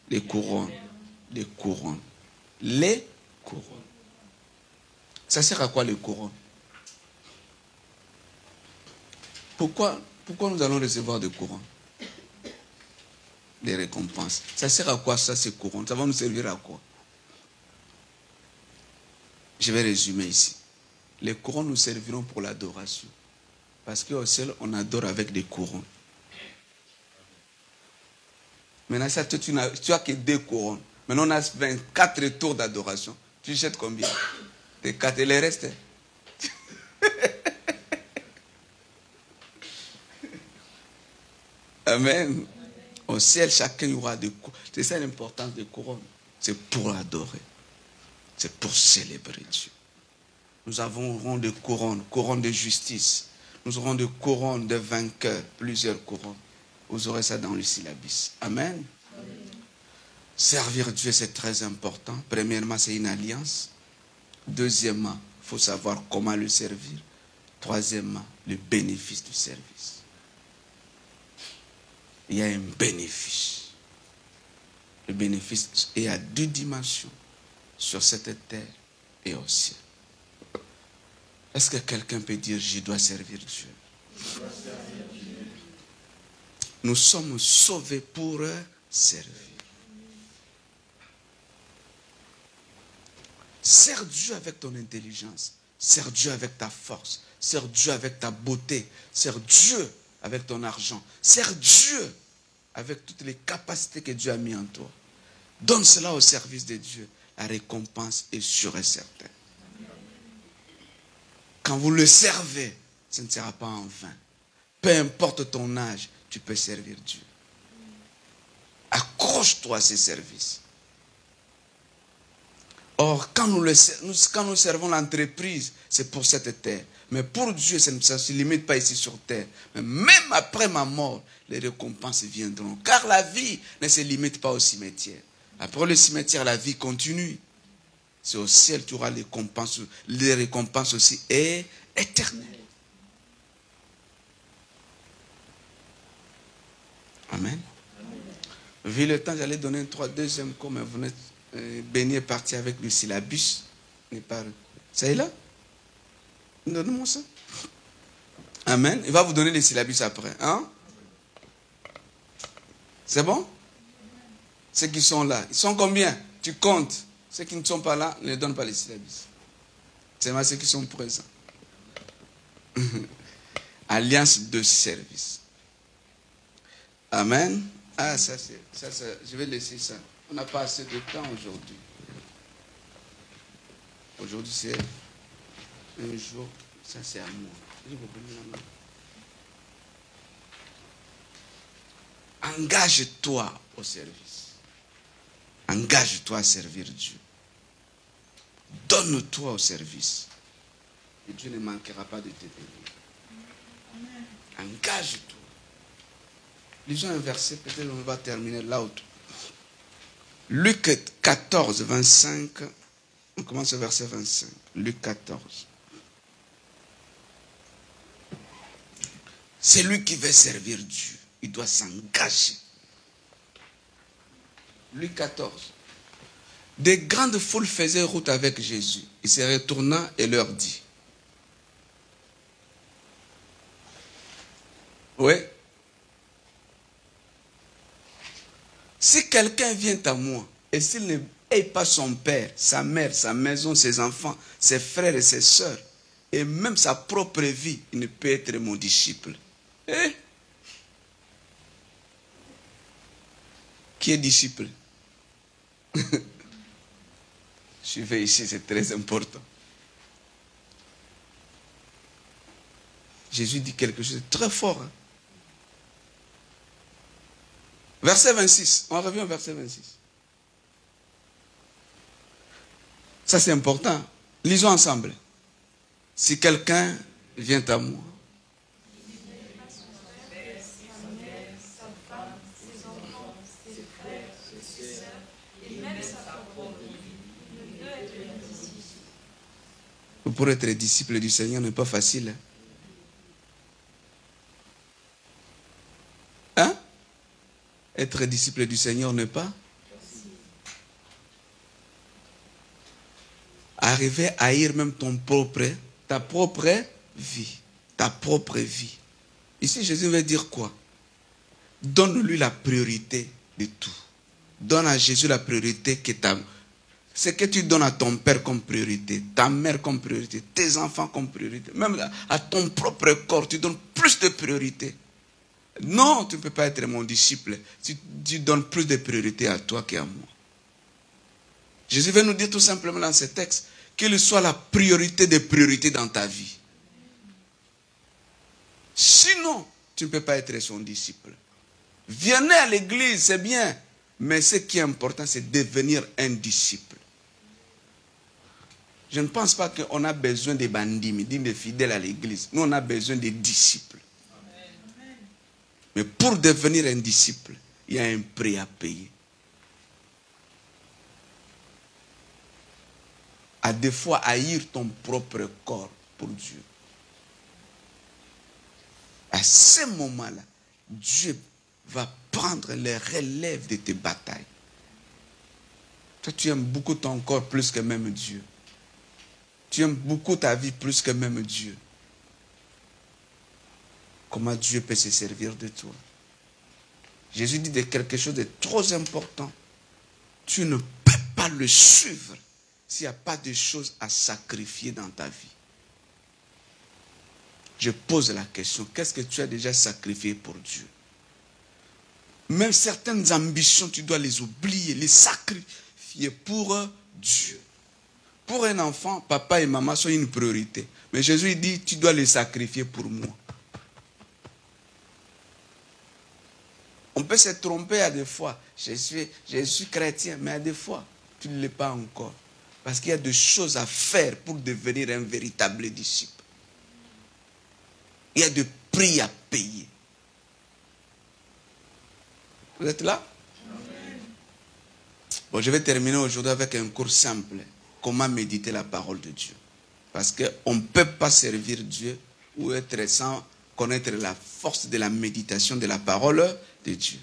Les couronnes. Les couronnes. Les couronnes. Ça sert à quoi les couronnes? Pourquoi nous allons recevoir des couronnes? Des récompenses. Ça sert à quoi ça, ces couronnes? Ça va nous servir à quoi? Je vais résumer ici. Les couronnes nous serviront pour l'adoration. Parce qu'au ciel, on adore avec des couronnes. Maintenant, ça, tu n'as que 2 couronnes. Maintenant, on a 24 tours d'adoration. Tu jettes combien? Tes 4 et les restes. Amen. Au ciel, chacun y aura des couronnes. C'est ça l'importance des couronnes. C'est pour adorer. C'est pour célébrer Dieu. Nous aurons des couronnes, couronnes de justice. Nous aurons des couronnes de vainqueurs, plusieurs couronnes. Vous aurez ça dans le syllabus. Amen. Amen. Servir Dieu, c'est très important. Premièrement, c'est une alliance. Deuxièmement, il faut savoir comment le servir. Troisièmement, le bénéfice du service. Il y a un bénéfice. Le bénéfice est à 2 dimensions. Sur cette terre et au ciel. Est-ce que quelqu'un peut dire, je dois servir Dieu? Nous sommes sauvés pour servir. Sers Dieu avec ton intelligence. Sers Dieu avec ta force. Sers Dieu avec ta beauté. Sers Dieu avec ton argent. Sers Dieu avec toutes les capacités que Dieu a mis en toi. Donne cela au service de Dieu. La récompense est sûre et certaine. Quand vous le servez, ce ne sera pas en vain. Peu importe ton âge, tu peux servir Dieu. Accroche-toi à ces services. Or, quand nous servons l'entreprise, c'est pour cette terre. Mais pour Dieu, ça ne se limite pas ici sur terre. Mais même après ma mort, les récompenses viendront. Car la vie ne se limite pas au cimetière. Après le cimetière, la vie continue. C'est au ciel que tu auras les récompenses aussi éternelles. Amen. Vu le temps, j'allais donner un deuxième cours, mais vous êtes béni et parti avec le syllabus. Ça est là? Donne-moi ça. Amen. Il va vous donner les syllabus après. Hein? C'est bon? Ceux qui sont là, ils sont combien? Tu comptes. Ceux qui ne sont pas là, ne donnent pas les syllabus. C'est moi ceux qui sont présents. Alliance de service. Amen. Ah, ça, je vais laisser ça. On n'a pas assez de temps aujourd'hui. Aujourd'hui, c'est un jour. Ça, c'est à moi. Engage-toi au service. Engage-toi à servir Dieu. Donne-toi au service. Et Dieu ne manquera pas de te bénir. Engage-toi. Lisons un verset, peut-être on va terminer l'autre. Luc 14, 25. On commence au verset 25. Luc 14. C'est lui qui veut servir Dieu. Il doit s'engager. Luc 14. Des grandes foules faisaient route avec Jésus. Il se retourna et leur dit. Oui. Si quelqu'un vient à moi et s'il ne hait pas son père, sa mère, sa maison, ses enfants, ses frères et ses sœurs, et même sa propre vie, il ne peut être mon disciple. Qui est disciple? Suivez ici, c'est très important. Jésus dit quelque chose de très fort. Verset 26. On revient au verset 26. Ça, c'est important. Lisons ensemble. Si quelqu'un vient à moi, pour être disciple du Seigneur n'est pas facile. Hein? Être disciple du Seigneur n'est pas. Arriver à haïr même ta propre vie. Ta propre vie. Ici, Jésus veut dire quoi? Donne-lui la priorité de tout. Donne à Jésus la priorité que ce que tu donnes à ton père comme priorité, ta mère comme priorité, tes enfants comme priorité, même à ton propre corps, tu donnes plus de priorité. Non, tu ne peux pas être mon disciple si tu donnes plus de priorité à toi qu'à moi. Jésus veut nous dire tout simplement dans ce texte qu'il soit la priorité des priorités dans ta vie. Sinon, tu ne peux pas être son disciple. Venez à l'église, c'est bien, mais ce qui est important, c'est devenir un disciple. Je ne pense pas qu'on a besoin des bandits, des fidèles à l'église. Nous, on a besoin des disciples. Mais pour devenir un disciple, il y a un prix à payer. À des fois, haïr ton propre corps pour Dieu. À ce moment-là, Dieu va prendre les relèves de tes batailles. Toi, tu aimes beaucoup ton corps plus que même Dieu. Tu aimes beaucoup ta vie plus que même Dieu. Comment Dieu peut se servir de toi? Jésus dit de quelque chose de trop important. Tu ne peux pas le suivre s'il n'y a pas de choses à sacrifier dans ta vie. Je pose la question, qu'est-ce que tu as déjà sacrifié pour Dieu? Même certaines ambitions, tu dois les oublier, les sacrifier pour Dieu. Pour un enfant, papa et maman sont une priorité. Mais Jésus dit, tu dois les sacrifier pour moi. On peut se tromper à des fois. Je suis chrétien, mais à des fois, tu ne l'es pas encore. Parce qu'il y a des choses à faire pour devenir un véritable disciple. Il y a des prix à payer. Vous êtes là? Bon, je vais terminer aujourd'hui avec un cours simple. Comment méditer la parole de Dieu. Parce qu'on ne peut pas servir Dieu ou être sans connaître la force de la méditation de la parole de Dieu.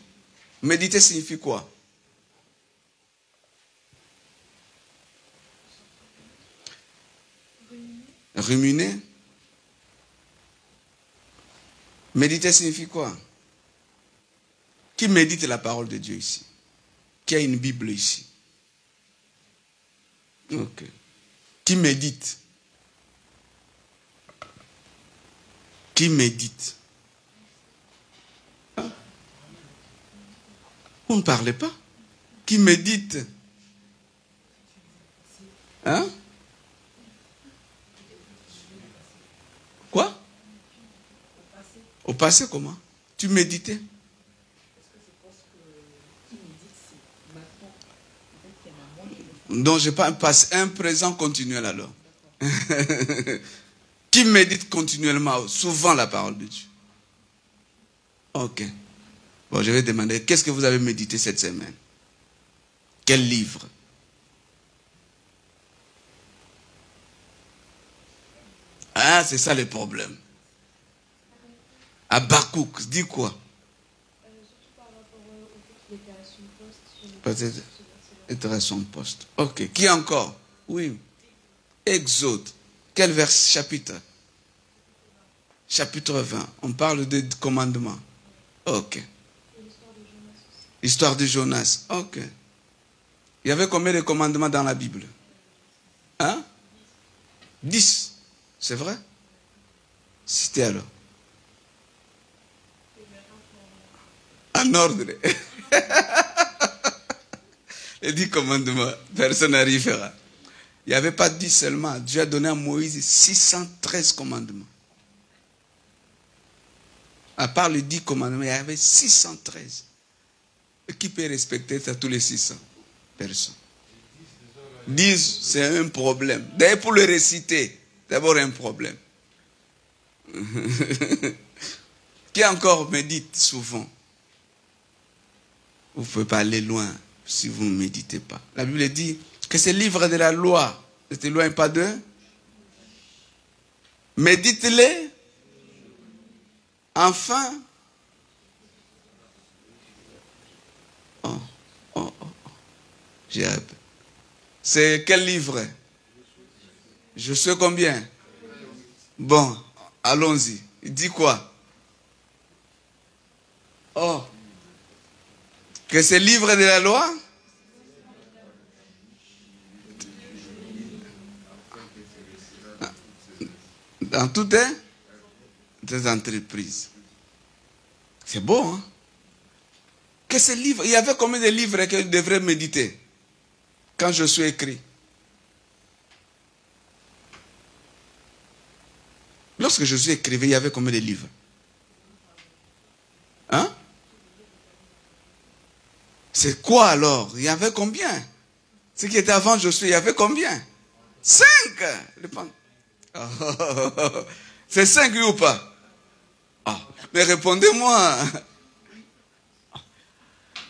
Méditer signifie quoi? Ruminer. Méditer signifie quoi? Qui médite la parole de Dieu ici? Qui a une Bible ici? Ok. Qui médite? Qui médite? Hein? Vous ne parlez pas? Qui médite? Hein? Quoi? Au passé, comment? Tu méditais? Donc, je passe un présent continuel alors. Qui médite continuellement, souvent la parole de Dieu? Ok. Bon, je vais demander, qu'est-ce que vous avez médité cette semaine? Quel livre? Ah, c'est ça le problème. Habakkuk, dis quoi? Peut-être être à son poste. Ok. Qui encore? Oui. Exode. Quel verset, chapitre? Chapitre 20. On parle de commandements. Ok. Histoire de Jonas. Ok. Il y avait combien de commandements dans la Bible? Hein? 10. C'est vrai? Citez alors. En ordre. Les 10 commandements. Personne n'arrivera. Il n'y avait pas 10 seulement. Dieu a donné à Moïse 613 commandements. À part les 10 commandements, il y avait 613. Qui peut respecter ça tous les 600? Personne. 10, c'est un problème. D'ailleurs, pour le réciter, d'abord un problème. Qui encore médite souvent? Vous ne pouvez pas aller loin si vous ne méditez pas. La Bible dit que c'est le livre de la loi. Ne t'éloigne pas d'eux. Médite-les. Enfin. J'ai rêvé. C'est quel livre? Je sais combien. Bon, allons-y. Il dit quoi? Oh. Que c'est le livre de la loi? Dans toutes les entreprises. C'est beau, hein? Que ce livre, il y avait combien de livres que je devrais méditer quand je suis écrit? Lorsque je suis écrivain, il y avait combien de livres? Hein? C'est quoi alors? Il y avait combien? Ce qui était avant Josué, il y avait combien? 5! C'est 5 ou pas? Oh, mais répondez-moi.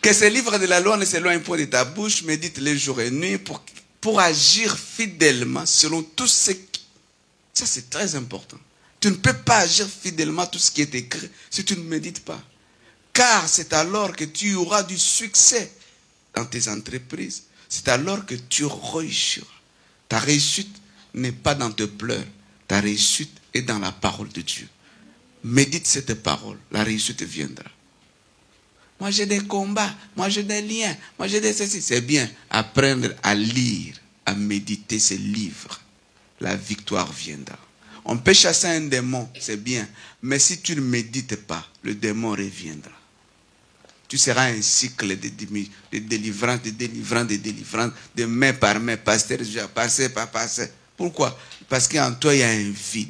Que ces livres de la loi ne s'éloignent point de ta bouche, médite les jours et nuits pour agir fidèlement selon tout ce qui... Ça, c'est très important. Tu ne peux pas agir fidèlement tout ce qui est écrit si tu ne médites pas. Car c'est alors que tu auras du succès dans tes entreprises. C'est alors que tu réussiras. Ta réussite n'est pas dans tes pleurs. Ta réussite est dans la parole de Dieu. Médite cette parole. La réussite viendra. Moi j'ai des combats. Moi j'ai des liens. Moi j'ai des ceci. C'est bien. Apprendre à lire, à méditer ces livres. La victoire viendra. On peut chasser un démon, c'est bien. Mais si tu ne médites pas, le démon reviendra. Tu seras un cycle de délivrance, de délivrance, de délivrance, de main par main, pasteur, passer par passer. Pourquoi? Parce qu'en toi, il y a un vide.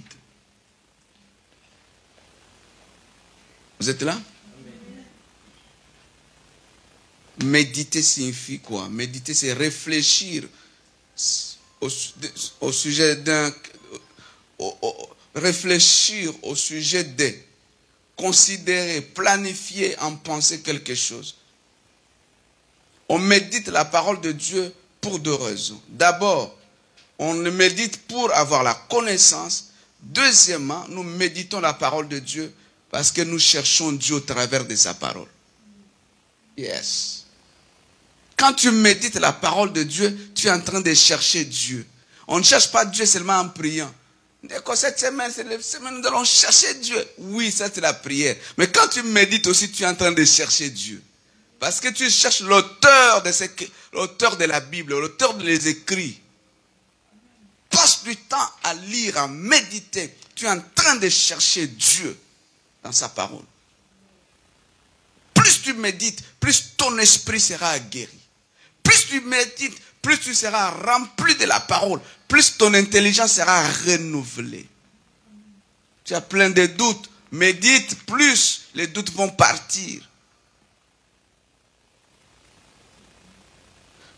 Vous êtes là? Méditer signifie quoi? Méditer, c'est réfléchir au sujet d'un... réfléchir au sujet de... considérer, planifier, en penser quelque chose. On médite la parole de Dieu pour 2 raisons. D'abord, on médite pour avoir la connaissance. Deuxièmement, nous méditons la parole de Dieu parce que nous cherchons Dieu au travers de sa parole. Yes. Quand tu médites la parole de Dieu, tu es en train de chercher Dieu. On ne cherche pas Dieu seulement en priant. Cette semaine, c'est la semaine où nous allons chercher Dieu. Oui, ça c'est la prière. Mais quand tu médites aussi, tu es en train de chercher Dieu. Parce que tu cherches l'auteur de la Bible, l'auteur des écrits. Passe du temps à lire, à méditer. Tu es en train de chercher Dieu dans sa parole. Plus tu médites, plus ton esprit sera guéri. Plus tu médites, plus tu seras rempli de la parole, plus ton intelligence sera renouvelée. Tu as plein de doutes, médite plus, les doutes vont partir.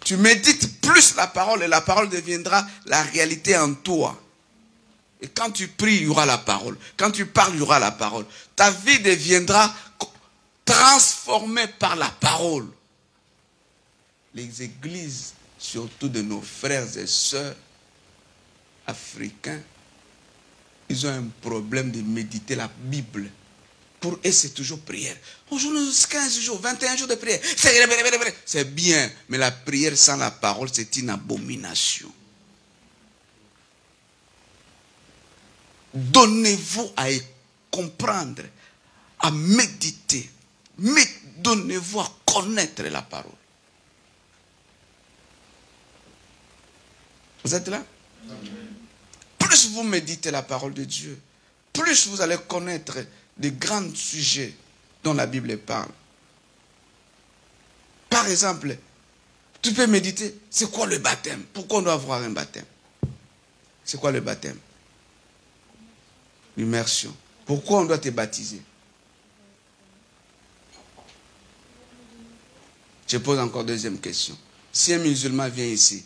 Tu médites plus la parole et la parole deviendra la réalité en toi. Et quand tu pries, il y aura la parole. Quand tu parles, il y aura la parole. Ta vie deviendra transformée par la parole. Les églises, surtout de nos frères et sœurs africains, ils ont un problème de méditer la Bible. Pour eux, c'est toujours prière. Aujourd'hui, 15 jours, 21 jours de prière. C'est bien, mais la prière sans la parole, c'est une abomination. Donnez-vous à comprendre, à méditer. Mais donnez-vous à connaître la parole. Vous êtes là? Plus vous méditez la parole de Dieu, plus vous allez connaître des grands sujets dont la Bible parle. Par exemple, tu peux méditer, c'est quoi le baptême? Pourquoi on doit avoir un baptême? C'est quoi le baptême? L'immersion. Pourquoi on doit te baptiser? Je pose encore deuxième question. Si un musulman vient ici,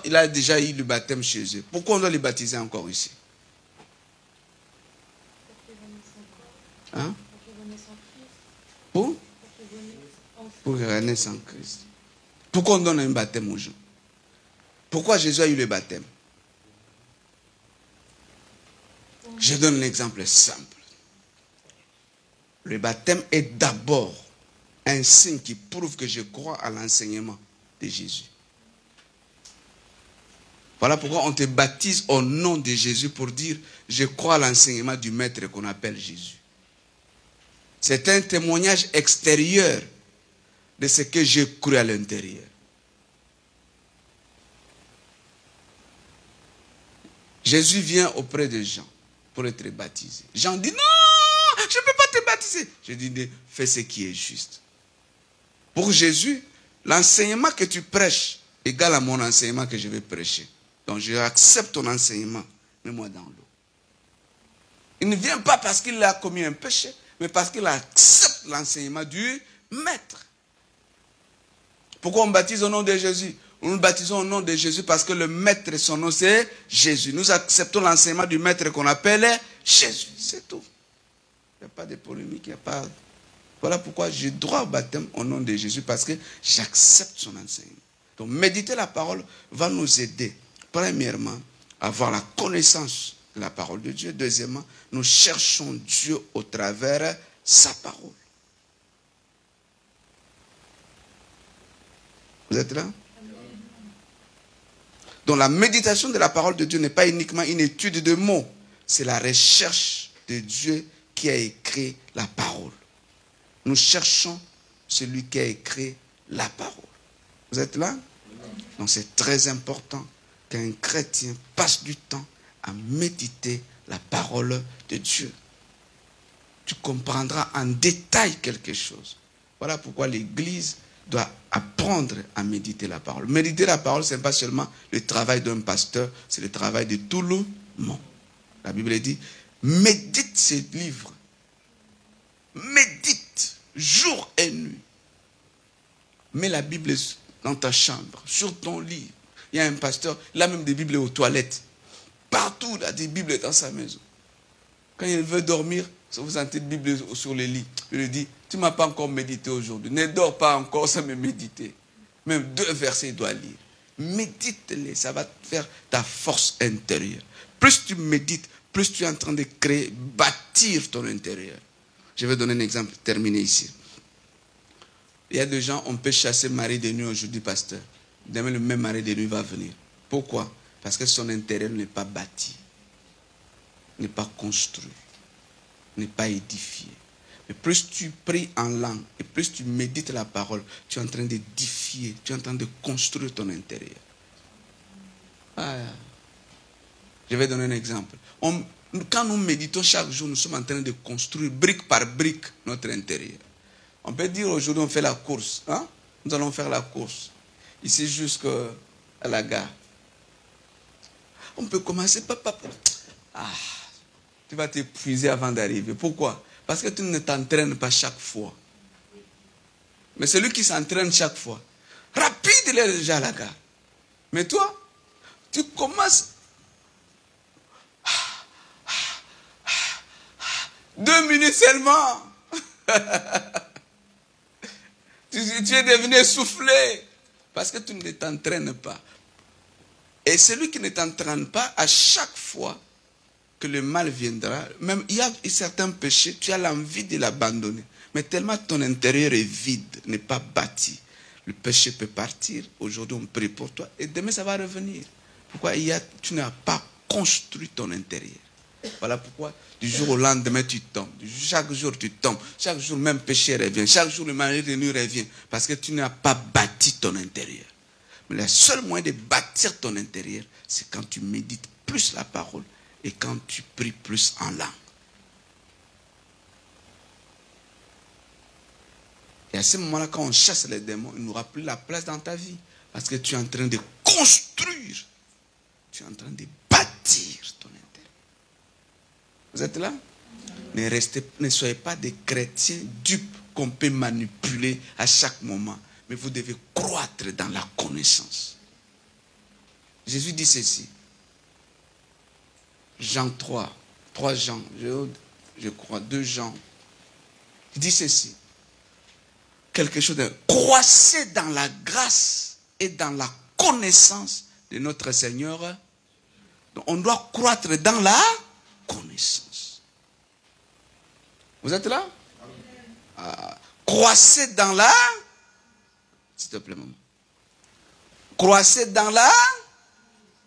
il a déjà eu le baptême chez eux. Pourquoi on doit les baptiser encore ici? Hein? Pour renaître en Christ. Pourquoi on donne un baptême aux gens? Pourquoi Jésus a eu le baptême? Je donne un exemple simple. Le baptême est d'abord un signe qui prouve que je crois à l'enseignement de Jésus. Voilà pourquoi on te baptise au nom de Jésus pour dire je crois à l'enseignement du maître qu'on appelle Jésus. C'est un témoignage extérieur de ce que j'ai cru à l'intérieur. Jésus vient auprès de Jean pour être baptisé. Jean dit non, je ne peux pas te baptiser. Je dis fais ce qui est juste. Pour Jésus, l'enseignement que tu prêches égale à mon enseignement que je vais prêcher. Donc je accepte ton enseignement, mets-moi dans l'eau. Il ne vient pas parce qu'il a commis un péché, mais parce qu'il accepte l'enseignement du maître. Pourquoi on baptise au nom de Jésus? Nous baptisons au nom de Jésus parce que le maître, son nom c'est Jésus. Nous acceptons l'enseignement du maître qu'on appelle Jésus. C'est tout. Il n'y a pas de polémique, il n'y a pas... Voilà pourquoi j'ai droit au baptême au nom de Jésus, parce que j'accepte son enseignement. Donc méditer la parole va nous aider, premièrement, à avoir la connaissance de la parole de Dieu. Deuxièmement, nous cherchons Dieu au travers sa parole. Vous êtes là? Donc la méditation de la parole de Dieu n'est pas uniquement une étude de mots, c'est la recherche de Dieu qui a écrit la parole. Nous cherchons celui qui a écrit la parole. Vous êtes là? Donc c'est très important qu'un chrétien passe du temps à méditer la parole de Dieu. Tu comprendras en détail quelque chose. Voilà pourquoi l'Église doit apprendre à méditer la parole. Méditer la parole, ce n'est pas seulement le travail d'un pasteur, c'est le travail de tout le monde. La Bible dit, médite ce livre. Médite jour et nuit. Mets la Bible dans ta chambre, sur ton lit. Il y a un pasteur, il a même des Bibles aux toilettes. Partout, il a des Bibles dans sa maison. Quand il veut dormir, vous sentez une Bible sur le lit. Il lui dit, tu ne m'as pas encore médité aujourd'hui. Ne dors pas encore sans me méditer. Même 2 versets, il doit lire. Médite-les, ça va te faire ta force intérieure. Plus tu médites, plus tu es en train de créer, bâtir ton intérieur. Je vais donner un exemple, terminer ici. Il y a des gens, on peut chasser mari de nuit aujourd'hui, pasteur. Demain, le même mari de nuit va venir. Pourquoi? Parce que son intérieur n'est pas bâti, n'est pas construit, n'est pas édifié. Mais plus tu pries en langue et plus tu médites la parole, tu es en train d'édifier, tu es en train de construire ton intérieur. Je vais donner un exemple. Quand nous méditons chaque jour, nous sommes en train de construire brique par brique notre intérieur. On peut dire aujourd'hui on fait la course. Hein? Nous allons faire la course. Ici jusqu'à la gare. On peut commencer par... tu vas t'épuiser avant d'arriver. Pourquoi? Parce que tu ne t'entraînes pas chaque fois. Mais celui qui s'entraîne chaque fois, rapide il est déjà à la gare. Mais toi, tu commences... 2 minutes seulement. Tu es devenu essoufflé parce que tu ne t'entraînes pas. Et celui qui ne t'entraîne pas, à chaque fois que le mal viendra, même il y a certains péchés, tu as l'envie de l'abandonner. Mais tellement ton intérieur est vide, n'est pas bâti. Le péché peut partir, aujourd'hui on prie pour toi, et demain ça va revenir. Pourquoi? Tu n'as pas construit ton intérieur. Voilà pourquoi du jour au lendemain tu tombes. Chaque jour tu tombes. Chaque jour même péché revient. Chaque jour le mari de nuit revient. Parce que tu n'as pas bâti ton intérieur. Mais le seul moyen de bâtir ton intérieur, c'est quand tu médites plus la parole et quand tu pries plus en langue. Et à ce moment-là, quand on chasse les démons, il n'aura plus la place dans ta vie. Parce que tu es en train de construire. Tu es en train de bâtir ton intérieur. Vous êtes là? Ne soyez pas des chrétiens dupes qu'on peut manipuler à chaque moment. mais vous devez croître dans la connaissance. Jésus dit ceci. Jean 3, 3 Jean, je crois, 2 Jean. Il dit ceci. Quelque chose de... Croissez dans la grâce et dans la connaissance de notre Seigneur. Donc, on doit croître dans la connaissance. Vous êtes là? Croissez dans la... S'il te plaît, maman. Croissez dans la...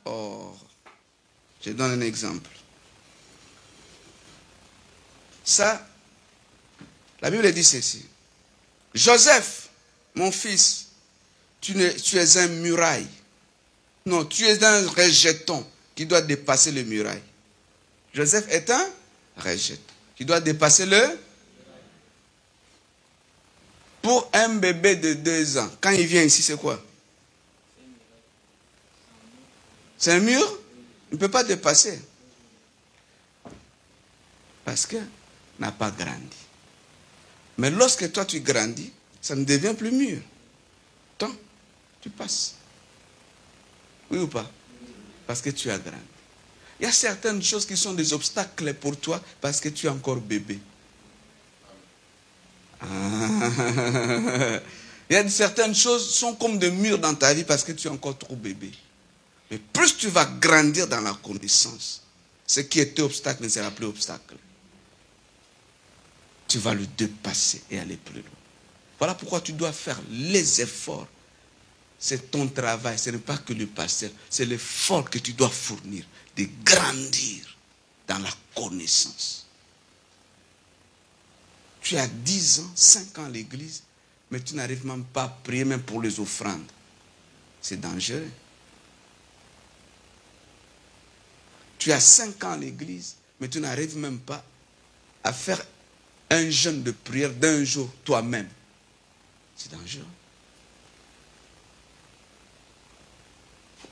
Oh, je donne un exemple. Ça, la Bible dit ceci. Joseph, mon fils, tu es un muraille. Non, tu es un rejeton qui doit dépasser le muraille. Joseph est un rejeton qui doit dépasser le... Pour un bébé de 2 ans, quand il vient ici, c'est quoi? C'est un mur? Il ne peut pas dépasser. Parce qu'il n'a pas grandi. Mais lorsque toi tu grandis, ça ne devient plus mur. Tant, tu passes. Oui ou pas? Parce que tu as grandi. Il y a certaines choses qui sont des obstacles pour toi parce que tu es encore bébé. Il y a certaines choses qui sont comme des murs dans ta vie parce que tu es encore trop bébé. Mais plus tu vas grandir dans la connaissance, ce qui était obstacle ne sera plus obstacle. Tu vas le dépasser et aller plus loin. Voilà pourquoi tu dois faire les efforts. C'est ton travail, ce n'est pas que le pasteur, c'est l'effort que tu dois fournir, de grandir dans la connaissance. Tu as 10 ans, 5 ans à l'église, mais tu n'arrives même pas à prier même pour les offrandes. C'est dangereux. Tu as 5 ans à l'église, mais tu n'arrives même pas à faire un jeûne de prière d'un jour toi-même. C'est dangereux.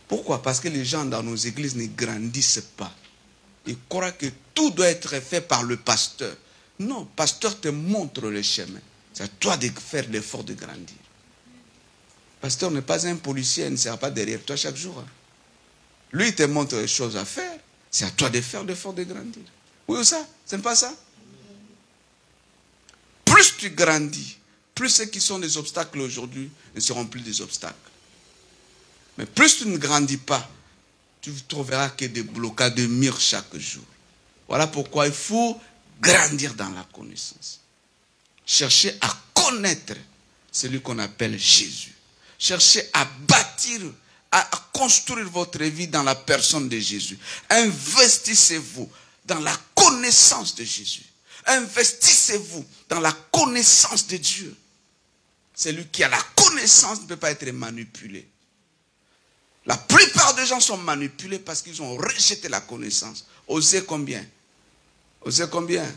Pourquoi? Parce que les gens dans nos églises ne grandissent pas. Ils croient que tout doit être fait par le pasteur. Non, le pasteur te montre le chemin. C'est à toi de faire l'effort de grandir. Le pasteur n'est pas un policier, il ne sera pas derrière toi chaque jour. Lui, il te montre les choses à faire. C'est à toi de faire l'effort de grandir. Oui ou ça? Ce n'est pas ça? Plus tu grandis, plus ceux qui sont des obstacles aujourd'hui ne seront plus des obstacles. Mais plus tu ne grandis pas, tu trouveras que des blocages de murs chaque jour. Voilà pourquoi il faut grandir dans la connaissance. Cherchez à connaître celui qu'on appelle Jésus. Cherchez à bâtir, à construire votre vie dans la personne de Jésus. Investissez-vous dans la connaissance de Jésus. Investissez-vous dans la connaissance de Dieu. Celui qui a la connaissance ne peut pas être manipulé. La plupart des gens sont manipulés parce qu'ils ont rejeté la connaissance. Osez combien? Osez combien?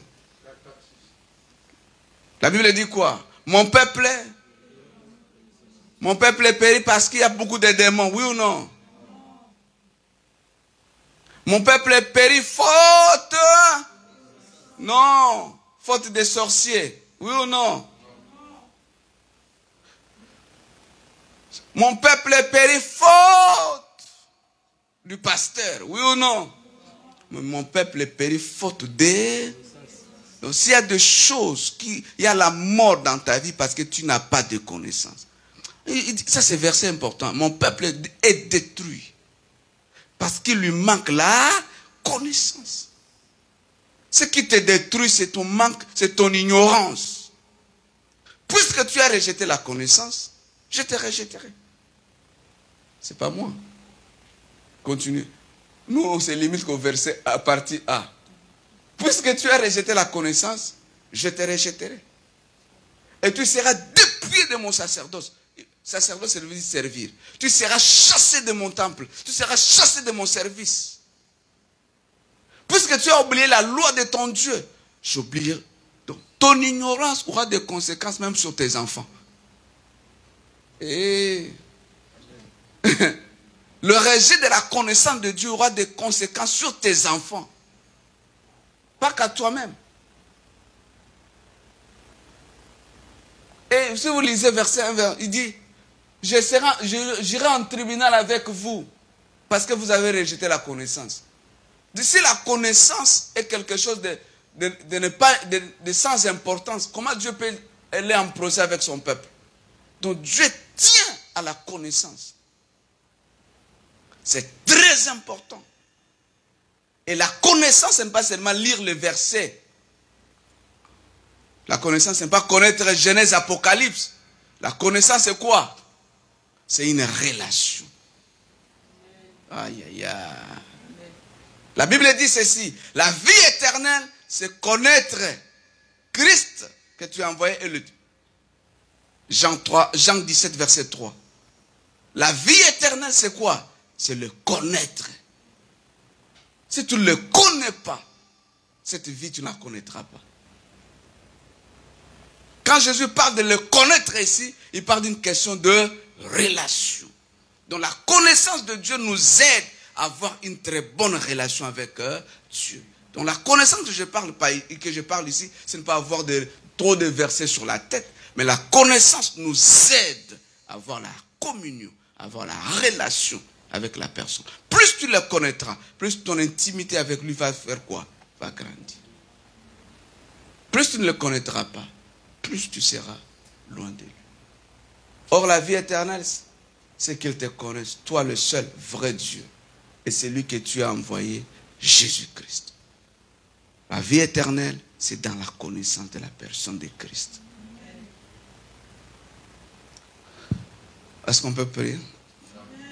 La Bible dit quoi? Mon peuple est péri parce qu'il y a beaucoup de démons. Oui ou non? Mon peuple est péri faute. Non. Faute des sorciers. Oui ou non? Mon peuple est péri faute du pasteur. Oui ou non? Mais mon peuple est péri faute des... Donc s'il y a des choses, il y a la mort dans ta vie parce que tu n'as pas de connaissance. Ça c'est verset important. Mon peuple est détruit parce qu'il lui manque la connaissance. Ce qui te détruit, c'est ton manque, c'est ton ignorance. Puisque tu as rejeté la connaissance, je te rejetterai. C'est pas moi. Continue. Nous, on se limite qu'au verset à partie A. Puisque tu as rejeté la connaissance, je te rejetterai. Et tu seras dépouillé de mon sacerdoce. Sacerdoce, ça veut dire servir. Tu seras chassé de mon temple. Tu seras chassé de mon service. Puisque tu as oublié la loi de ton Dieu, j'oublie. Donc, ton ignorance aura des conséquences même sur tes enfants. Et le rejet de la connaissance de Dieu aura des conséquences sur tes enfants. Pas qu'à toi-même. Et Et si vous lisez verset 1, il dit, j'irai en tribunal avec vous parce que vous avez rejeté la connaissance. Si la connaissance est quelque chose de sans importance, comment Dieu peut aller en procès avec son peuple? Donc Dieu tient à la connaissance. C'est très important. Et la connaissance, ce n'est pas seulement lire le verset. La connaissance, ce n'est pas connaître Genèse, Apocalypse. La connaissance, c'est quoi? C'est une relation. Aïe, aïe, aïe. La Bible dit ceci. La vie éternelle, c'est connaître Christ que tu as envoyé et le Jean 17, verset 3. La vie éternelle, c'est quoi? C'est le connaître. Si tu ne le connais pas, cette vie, tu ne la connaîtras pas. Quand Jésus parle de le connaître ici, il parle d'une question de relation. Donc la connaissance de Dieu nous aide à avoir une très bonne relation avec Dieu. Donc la connaissance que je parle ici, ce n'est pas avoir trop de versets sur la tête, mais la connaissance nous aide à avoir la communion, à avoir la relation avec la personne. Plus tu le connaîtras, plus ton intimité avec lui va faire quoi? Va grandir. Plus tu ne le connaîtras pas, plus tu seras loin de lui. Or la vie éternelle, c'est qu'il te connaisse, toi le seul vrai Dieu, et c'est lui que tu as envoyé, Jésus-Christ. La vie éternelle, c'est dans la connaissance de la personne de Christ. Est-ce qu'on peut prier?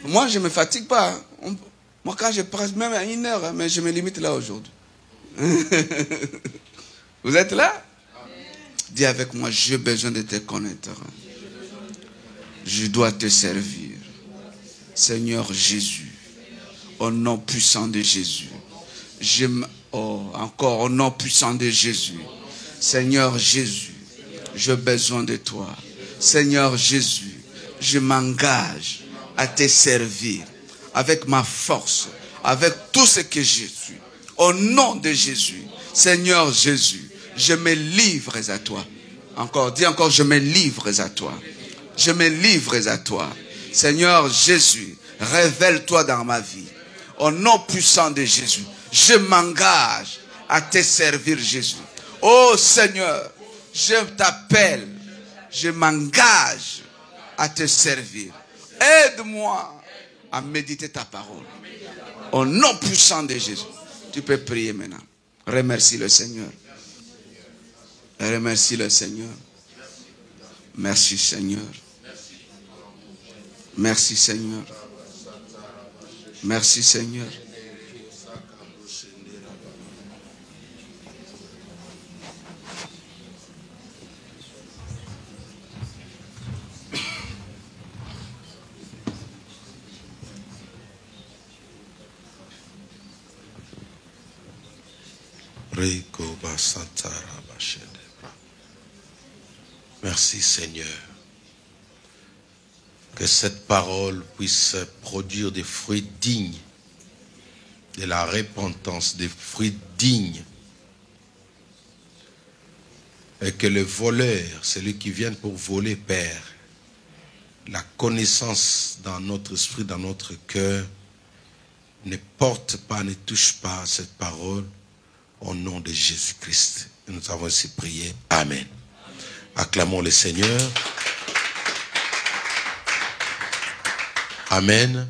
Moi, je ne me fatigue pas. Moi, quand je presse même à 1 heure, mais je me limite là aujourd'hui. Vous êtes là? Dis avec moi, j'ai besoin de te connaître. Je dois te servir. Seigneur Jésus, au nom puissant de Jésus. Encore au nom puissant de Jésus. Seigneur Jésus, j'ai besoin de toi. Seigneur Jésus, je m'engage à te servir avec ma force, avec tout ce que je suis. Au nom de Jésus, Seigneur Jésus, je me livre à toi. Encore, dis encore, je me livre à toi. Je me livre à toi. Seigneur Jésus, révèle-toi dans ma vie. Au nom puissant de Jésus, je m'engage à te servir, Jésus. Oh Seigneur, je t'appelle, je m'engage à te servir. Aide-moi à méditer ta parole. Au nom puissant de Jésus. Tu peux prier maintenant. Remercie le Seigneur. Remercie le Seigneur. Merci Seigneur. Merci Seigneur. Merci Seigneur. Merci Seigneur. Que cette parole puisse produire des fruits dignes de la repentance, des fruits dignes. Et que le voleur, celui qui vient pour voler, Père, la connaissance dans notre esprit, dans notre cœur, ne porte pas, ne touche pas cette parole au nom de Jésus-Christ. Nous avons ainsi prié. Amen. Acclamons le Seigneur. Amen.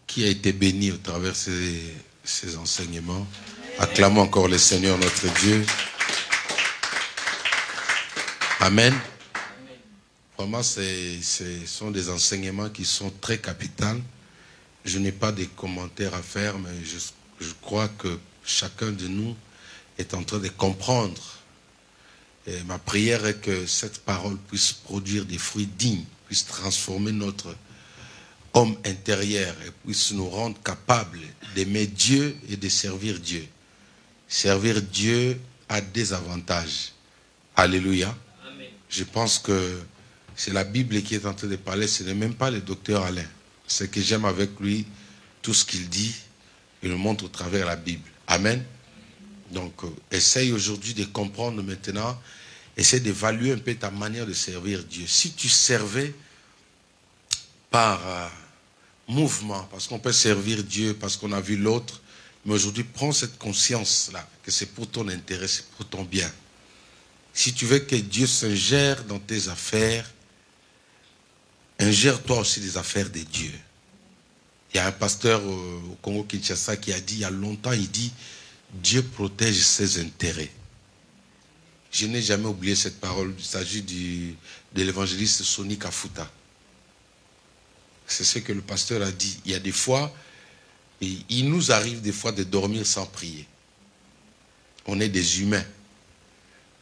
Qui a été béni au travers de ces enseignements. Acclamons encore le Seigneur notre Dieu. Amen. Vraiment, ce sont des enseignements qui sont très capitaux. Je n'ai pas de commentaires à faire, mais je crois que chacun de nous est en train de comprendre. Et ma prière est que cette parole puisse produire des fruits dignes, puisse transformer notre homme intérieur et puisse nous rendre capables d'aimer Dieu et de servir Dieu. Servir Dieu a des avantages. Alléluia. Amen. Je pense que c'est la Bible qui est en train de parler, ce n'est même pas le docteur Alain. Ce que j'aime avec lui, tout ce qu'il dit, il le montre au travers de la Bible. Amen. Donc, essaye aujourd'hui de comprendre maintenant essaie d'évaluer un peu ta manière de servir Dieu. Si tu servais par mouvement, parce qu'on peut servir Dieu, parce qu'on a vu l'autre, mais aujourd'hui, prends cette conscience-là, que c'est pour ton intérêt, c'est pour ton bien. Si tu veux que Dieu s'ingère dans tes affaires, ingère-toi aussi des affaires de Dieu. Il y a un pasteur au Congo-Kinshasa qui a dit, il y a longtemps, il dit, Dieu protège ses intérêts. Je n'ai jamais oublié cette parole. Il s'agit de l'évangéliste Sonny Kafuta. C'est ce que le pasteur a dit. Il y a des fois, il nous arrive des fois de dormir sans prier. On est des humains.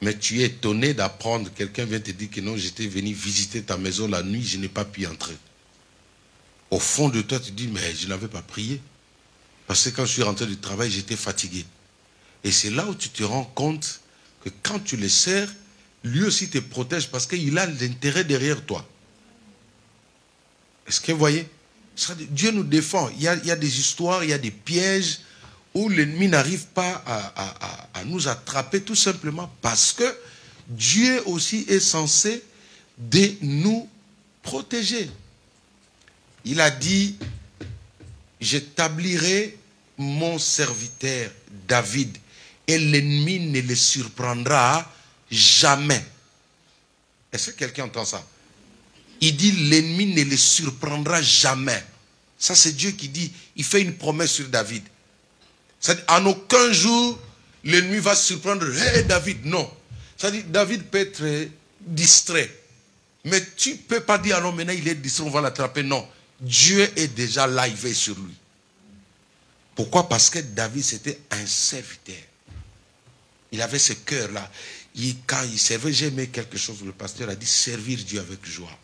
Mais tu es étonné d'apprendre, quelqu'un vient te dire que non, j'étais venu visiter ta maison la nuit, je n'ai pas pu entrer. Au fond de toi, tu dis, mais je n'avais pas prié. Parce que quand je suis rentré du travail, j'étais fatigué. Et c'est là où tu te rends compte que quand tu le sers, lui aussi te protège parce qu'il a l'intérêt derrière toi. Est-ce que vous voyez? Dieu nous défend. Il y a des histoires, il y a des pièges où l'ennemi n'arrive pas à nous attraper tout simplement parce que Dieu aussi est censé de nous protéger. Il a dit, j'établirai mon serviteur David et l'ennemi ne le surprendra jamais. Est-ce que quelqu'un entend ça? Il dit, l'ennemi ne le surprendra jamais. Ça, c'est Dieu qui dit, il fait une promesse sur David. C'est-à-dire, en aucun jour, l'ennemi va surprendre, hey, David, non. C'est-à-dire, David peut être distrait. Mais tu ne peux pas dire, ah non, maintenant il est distrait, on va l'attraper. Non. Dieu est déjà là, il veille sur lui. Pourquoi? Parce que David, c'était un serviteur. Il avait ce cœur-là. Quand il servait, j'ai aimé quelque chose, le pasteur a dit, servir Dieu avec joie.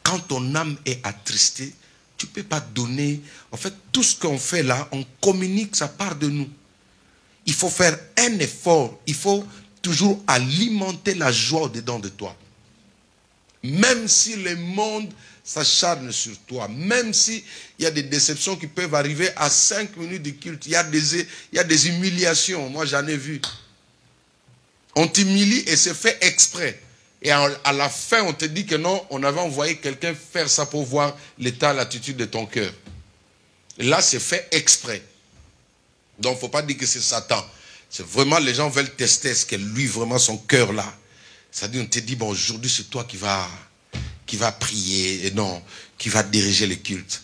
Quand ton âme est attristée, tu ne peux pas donner. En fait, tout ce qu'on fait là, on communique, ça part de nous. Il faut faire un effort. Il faut toujours alimenter la joie au-dedans de toi. Même si le monde s'acharne sur toi, même s'il y a des déceptions qui peuvent arriver à 5 minutes de culte, il y a des humiliations. Moi, j'en ai vu. On t'humilie et c'est fait exprès. Et à la fin, on te dit que non, on avait envoyé quelqu'un faire ça pour voir l'état, l'attitude de ton cœur. Et là, c'est fait exprès. Donc, il ne faut pas dire que c'est Satan. C'est vraiment, les gens veulent tester, est-ce que lui, vraiment, son cœur là. C'est-à-dire, on te dit, bon, aujourd'hui, c'est toi qui va prier, et non, qui va diriger le culte.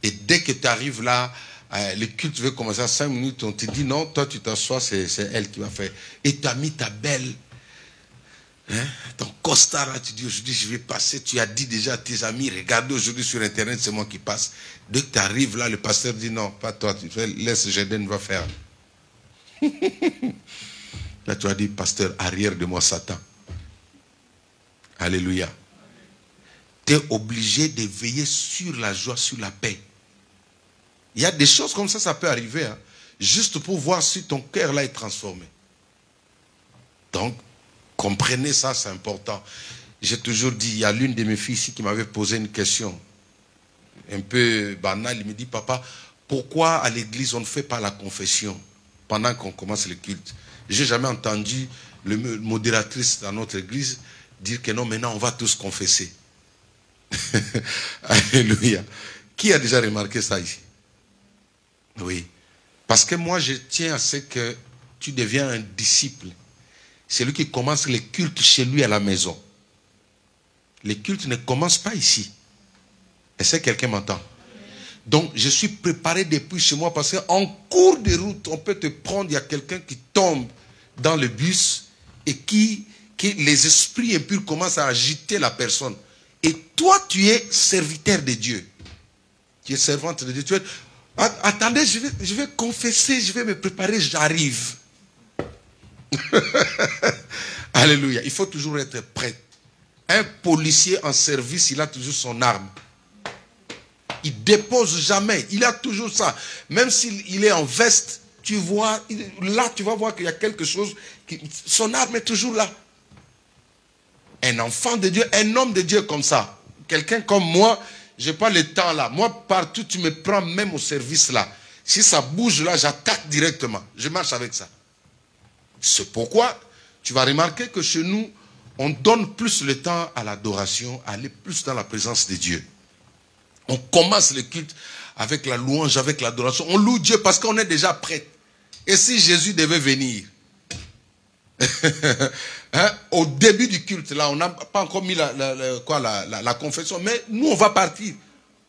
Et dès que tu arrives là, le culte veut commencer à 5 minutes, on te dit, non, toi, tu t'assois, c'est elle qui va faire. Et tu as mis ta belle... ton costard là, tu dis aujourd'hui je vais passer, tu as dit déjà à tes amis, regardez aujourd'hui sur internet, c'est moi qui passe. Dès que tu arrives là, le pasteur dit non, pas toi, tu fais, laisse Jeden va faire. Là tu as dit, pasteur, arrière de moi Satan. Alléluia. Tu es obligé de veiller sur la joie, sur la paix. Il y a des choses comme ça peut arriver, hein, juste pour voir si ton cœur là est transformé. Donc, comprenez ça, c'est important. J'ai toujours dit, il y a l'une de mes filles ici qui m'avait posé une question un peu banale. Il me dit, papa, pourquoi à l'église on ne fait pas la confession pendant qu'on commence le culte? J'ai jamais entendu le modératrice dans notre église dire que non, maintenant on va tous confesser. Alléluia. Qui a déjà remarqué ça ici? Oui. Parce que moi je tiens à ce que tu deviens un disciple. C'est lui qui commence les cultes chez lui à la maison. Les cultes ne commencent pas ici. Est-ce que quelqu'un m'entend? Donc, je suis préparé depuis chez moi parce qu'en cours de route, on peut te prendre, il y a quelqu'un qui tombe dans le bus et qui les esprits impurs commencent à agiter la personne. Et toi, tu es serviteur de Dieu. Tu es servante de Dieu. Tu es, attendez, je vais confesser, je vais me préparer, j'arrive. Alléluia. Il faut toujours être prêt. Un policier en service, il a toujours son arme. Il dépose jamais. Il a toujours ça. Même s'il est en veste, tu vois, là tu vas voir qu'il y a quelque chose. Son arme est toujours là. Un enfant de Dieu, un homme de Dieu comme ça. Quelqu'un comme moi, je n'ai pas le temps là. Moi, partout, tu me prends même au service là. Si ça bouge là, j'attaque directement. Je marche avec ça. C'est pourquoi tu vas remarquer que chez nous, on donne plus le temps à l'adoration, à aller plus dans la présence de Dieu. On commence le culte avec la louange, avec l'adoration. On loue Dieu parce qu'on est déjà prêt. Et si Jésus devait venir, hein, au début du culte, là, on n'a pas encore mis la confession, mais nous, on va partir.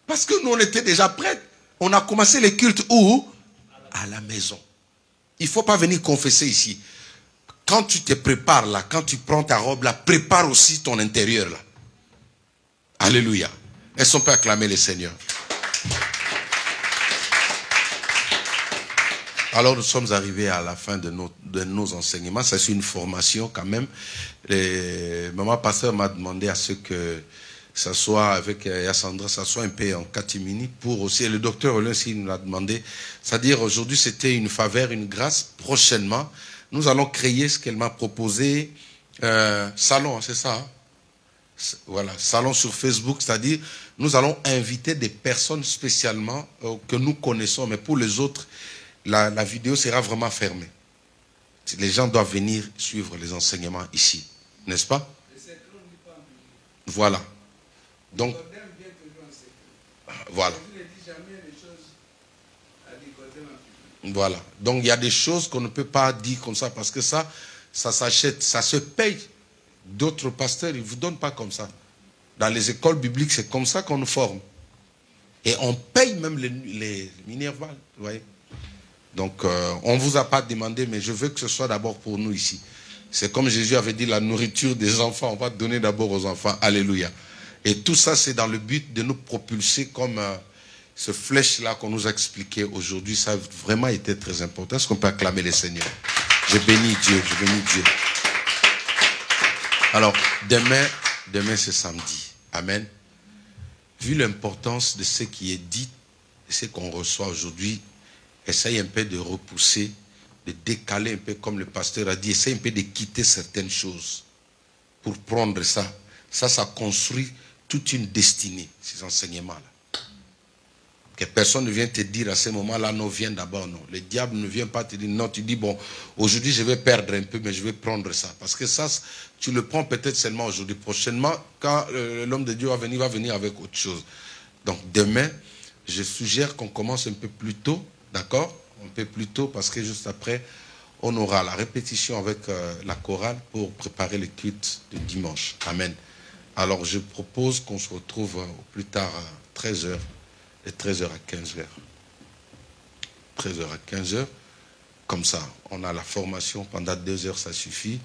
Parce que nous, on était déjà prêts. On a commencé le culte où? À la maison. Il ne faut pas venir confesser ici. Quand tu te prépares là, quand tu prends ta robe là, prépare aussi ton intérieur là. Alléluia. Est-ce qu'on peut acclamer le Seigneur? Alors nous sommes arrivés à la fin de nos enseignements. C'est une formation quand même. Maman pasteur m'a demandé à ce que ça soit avec Yassandra, ça soit un peu en catimini pour aussi. Et le docteur Olin aussi nous l'a demandé. C'est-à-dire aujourd'hui c'était une faveur, une grâce. Prochainement, nous allons créer ce qu'elle m'a proposé. Salon, c'est ça hein? Voilà, salon sur Facebook, c'est-à-dire nous allons inviter des personnes spécialement que nous connaissons, mais pour les autres, la vidéo sera vraiment fermée. Les gens doivent venir suivre les enseignements ici, n'est-ce pas? Voilà. Donc, voilà. Voilà. Donc, il y a des choses qu'on ne peut pas dire comme ça, parce que ça s'achète, ça se paye. D'autres pasteurs, ils ne vous donnent pas comme ça. Dans les écoles bibliques, c'est comme ça qu'on nous forme. Et on paye même les minervales, vous voyez. Donc, on ne vous a pas demandé, mais je veux que ce soit d'abord pour nous ici. C'est comme Jésus avait dit, la nourriture des enfants, on va donner d'abord aux enfants. Alléluia. Et tout ça, c'est dans le but de nous propulser comme ce flèche-là qu'on nous a expliqué aujourd'hui. Ça a vraiment été très important. Est-ce qu'on peut acclamer les Seigneurs? Je bénis Dieu, je bénis Dieu. Alors, demain c'est samedi. Amen. Vu l'importance de ce qui est dit, de ce qu'on reçoit aujourd'hui, essaye un peu de repousser, de décaler un peu, comme le pasteur a dit, essaye un peu de quitter certaines choses pour prendre ça. Ça construit toute une destinée, ces enseignements-là. Que personne ne vient te dire à ce moment-là, non, viens d'abord, non. Le diable ne vient pas te dire, non, tu dis, bon, aujourd'hui je vais perdre un peu, mais je vais prendre ça. Parce que ça, tu le prends peut-être seulement aujourd'hui. Prochainement, quand l'homme de Dieu va venir avec autre chose. Donc demain, je suggère qu'on commence un peu plus tôt, d'accord? Un peu plus tôt, parce que juste après, on aura la répétition avec la chorale pour préparer le culte de dimanche. Amen. Alors je propose qu'on se retrouve au plus tard à 13h. De 13h à 15h. 13h à 15h. Comme ça, on a la formation pendant 2 heures, ça suffit.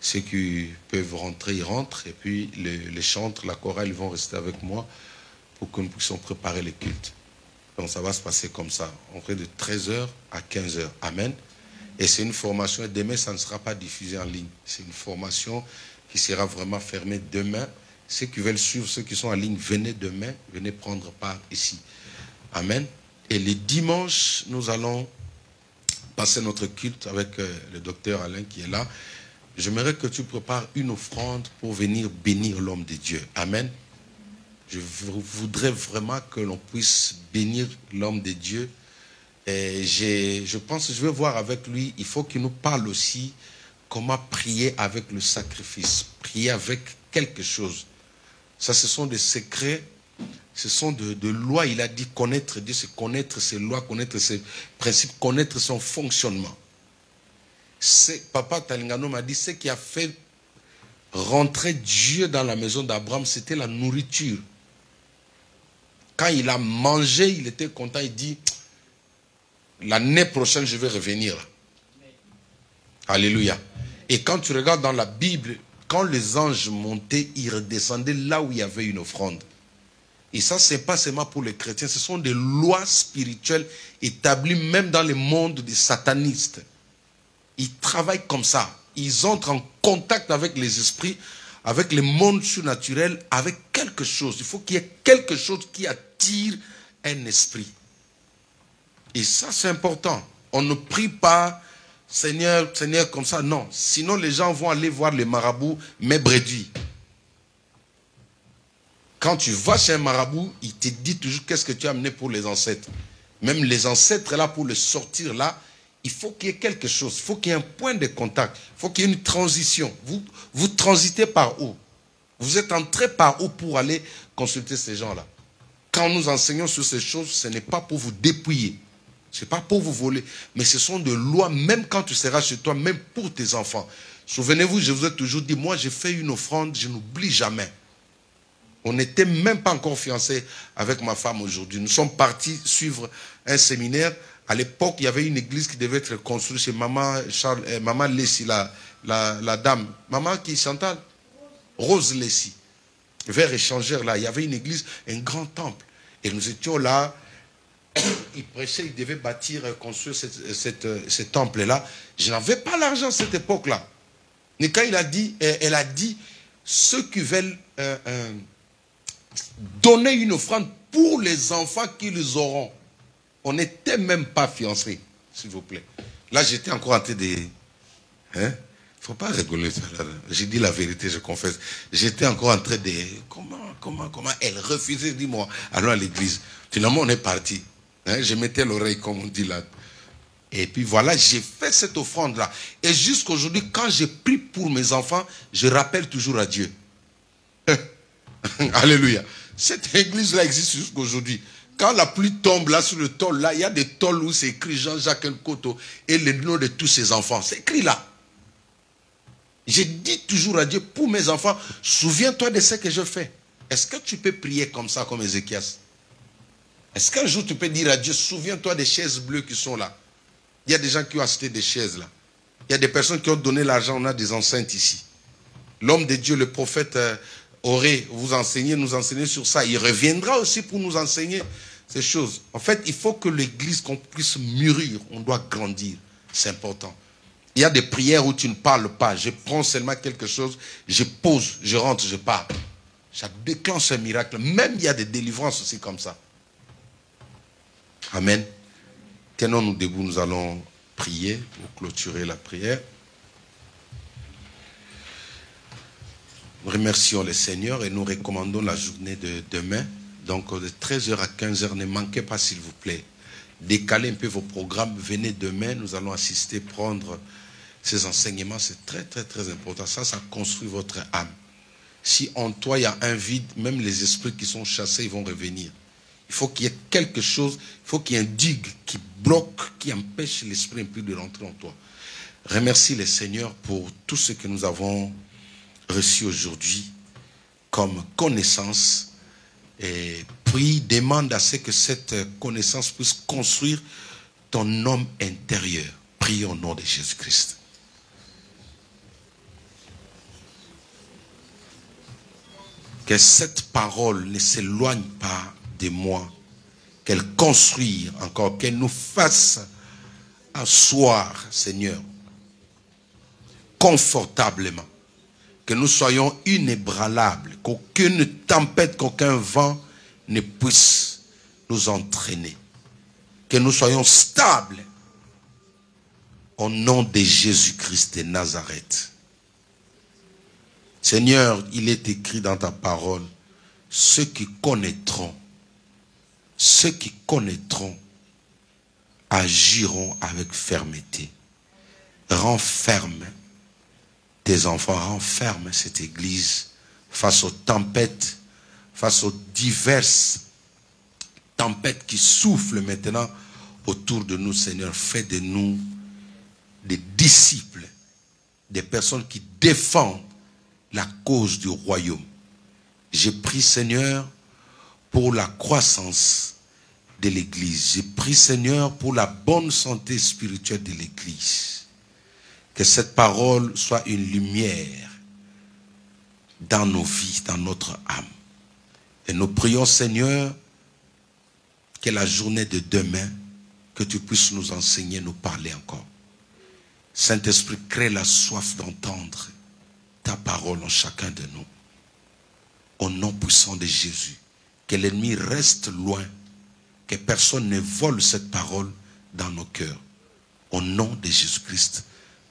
Ceux qui peuvent rentrer, ils rentrent. Et puis les chantres, la chorale, ils vont rester avec moi pour que nous puissions préparer les cultes. Donc ça va se passer comme ça. On fait de 13h à 15h. Amen. Et c'est une formation. Et demain, ça ne sera pas diffusé en ligne. C'est une formation qui sera vraiment fermée demain. Ceux qui veulent suivre, ceux qui sont en ligne, venez demain. Venez prendre part ici. Amen. Et les dimanches, nous allons passer notre culte avec le docteur Alain qui est là. J'aimerais que tu prépares une offrande pour venir bénir l'homme de Dieu. Amen. Je voudrais vraiment que l'on puisse bénir l'homme de Dieu. Et je pense que je vais voir avec lui, il faut qu'il nous parle aussi comment prier avec le sacrifice. Prier avec quelque chose. Ça, ce sont des secrets. Ce sont de lois. Il a dit connaître Dieu, c'est connaître ses lois, connaître ses principes, connaître son fonctionnement. Papa Talingano m'a dit, ce qui a fait rentrer Dieu dans la maison d'Abraham, c'était la nourriture. Quand il a mangé, il était content, il dit, l'année prochaine, je vais revenir. Alléluia. Et quand tu regardes dans la Bible, quand les anges montaient, ils redescendaient là où il y avait une offrande. Et ça, ce n'est pas seulement pour les chrétiens, ce sont des lois spirituelles établies même dans le monde des satanistes. Ils travaillent comme ça. Ils entrent en contact avec les esprits, avec le monde surnaturel, avec quelque chose. Il faut qu'il y ait quelque chose qui attire un esprit. Et ça, c'est important. On ne prie pas, Seigneur, Seigneur, comme ça, non. Sinon, les gens vont aller voir les marabouts, mais bréduits. Quand tu vas chez un marabout, il te dit toujours qu'est-ce que tu as amené pour les ancêtres. Même les ancêtres, là, pour les sortir, là, il faut qu'il y ait quelque chose. Il faut qu'il y ait un point de contact. Il faut qu'il y ait une transition. Vous transitez par où? Vous êtes entré par où pour aller consulter ces gens-là? Quand nous enseignons sur ces choses, ce n'est pas pour vous dépouiller. Ce n'est pas pour vous voler. Mais ce sont des lois, même quand tu seras chez toi, même pour tes enfants. Souvenez-vous, je vous ai toujours dit, moi j'ai fait une offrande, je n'oublie jamais. On n'était même pas encore fiancés avec ma femme aujourd'hui. Nous sommes partis suivre un séminaire. À l'époque, il y avait une église qui devait être construite chez Maman Lessie, la dame. Maman qui Chantal? Rose Lessie. Vers échangeur là, il y avait une église, un grand temple. Et nous étions là. Il prêchait, il devait bâtir, construire ce temple-là. Je n'avais pas l'argent à cette époque-là. Mais quand elle a dit, ceux qui veulent donner une offrande pour les enfants qu'ils auront. On n'était même pas fiancés, s'il vous plaît. Là, j'étais encore en train de... Hein? Il ne faut pas rigoler. J'ai dit la vérité, je confesse. J'étais encore en train de... Comment elle refusait, dis-moi. Allons à l'église. Finalement, on est parti. Hein? Je mettais l'oreille, comme on dit là. Et puis voilà, j'ai fait cette offrande-là. Et jusqu'aujourd'hui, quand je prie pour mes enfants, je rappelle toujours à Dieu. Alléluia. Cette église-là existe jusqu'aujourd'hui. Quand la pluie tombe là sur le tôle, là, il y a des tôles où c'est écrit Jean-Jacques Nkoto et le nom de tous ses enfants. C'est écrit là. Je dis toujours à Dieu, pour mes enfants, souviens-toi de ce que je fais. Est-ce que tu peux prier comme ça, comme Ézéchias? Est-ce qu'un jour tu peux dire à Dieu, souviens-toi des chaises bleues qui sont là? Il y a des gens qui ont acheté des chaises là. Il y a des personnes qui ont donné l'argent, on a des enceintes ici. L'homme de Dieu, le prophète, aurait nous enseigner sur ça. Il reviendra aussi pour nous enseigner ces choses. En fait, il faut que l'église, qu'on puisse mûrir, on doit grandir. C'est important. Il y a des prières où tu ne parles pas. Je prends seulement quelque chose, je pose, je rentre, je pars. Ça déclenche un miracle. Même il y a des délivrances aussi comme ça. Amen. Tenons-nous debout, nous allons prier pour clôturer la prière. Nous remercions le Seigneur et nous recommandons la journée de demain. Donc de 13h à 15h, ne manquez pas s'il vous plaît. Décalez un peu vos programmes. Venez demain, nous allons assister, prendre ces enseignements. C'est très très très important. Ça construit votre âme. Si en toi il y a un vide, même les esprits qui sont chassés, ils vont revenir. Il faut qu'il y ait quelque chose, il faut qu'il y ait un digue qui bloque, qui empêche l'esprit un peu de rentrer en toi. Remercie le Seigneur pour tout ce que nous avons reçu aujourd'hui comme connaissance. Et prie, demande à ce que cette connaissance puisse construire ton homme intérieur. Prie au nom de Jésus-Christ. Que cette parole ne s'éloigne pas de moi, qu'elle construise encore, qu'elle nous fasse asseoir, Seigneur, confortablement, que nous soyons inébranlables, qu'aucune tempête, qu'aucun vent ne puisse nous entraîner, que nous soyons stables au nom de Jésus-Christ de Nazareth. Seigneur, il est écrit dans ta parole, ceux qui connaîtront agiront avec fermeté. Rends ferme tes enfants, rends ferme cette église face aux tempêtes, face aux diverses tempêtes qui soufflent maintenant autour de nous, Seigneur. Fais de nous des disciples, des personnes qui défendent la cause du royaume. J'ai pris, Seigneur, pour la croissance de l'église. J'ai pris, Seigneur, pour la bonne santé spirituelle de l'église. Que cette parole soit une lumière dans nos vies, dans notre âme. Et nous prions, Seigneur, que la journée de demain, que tu puisses nous enseigner, nous parler encore. Saint-Esprit, crée la soif d'entendre ta parole en chacun de nous. Au nom puissant de Jésus, que l'ennemi reste loin, que personne ne vole cette parole dans nos cœurs. Au nom de Jésus-Christ,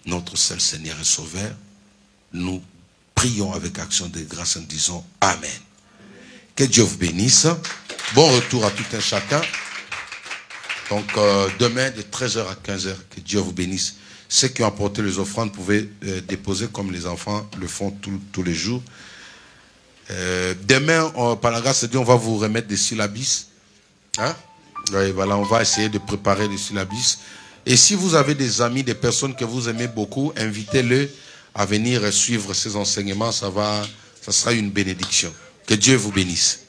notre seul Seigneur et Sauveur, nous prions avec action de grâce en disant Amen. Que Dieu vous bénisse. Bon retour à tout un chacun. Donc demain de 13h à 15h, que Dieu vous bénisse. Ceux qui ont apporté les offrandes pouvaient déposer comme les enfants le font tous les jours. Demain, par la grâce de Dieu, on va vous remettre des syllabis. Hein? Et voilà, on va essayer de préparer des syllabis. Et si vous avez des amis, des personnes que vous aimez beaucoup, invitez-les à venir suivre ces enseignements. Ça sera une bénédiction. Que Dieu vous bénisse.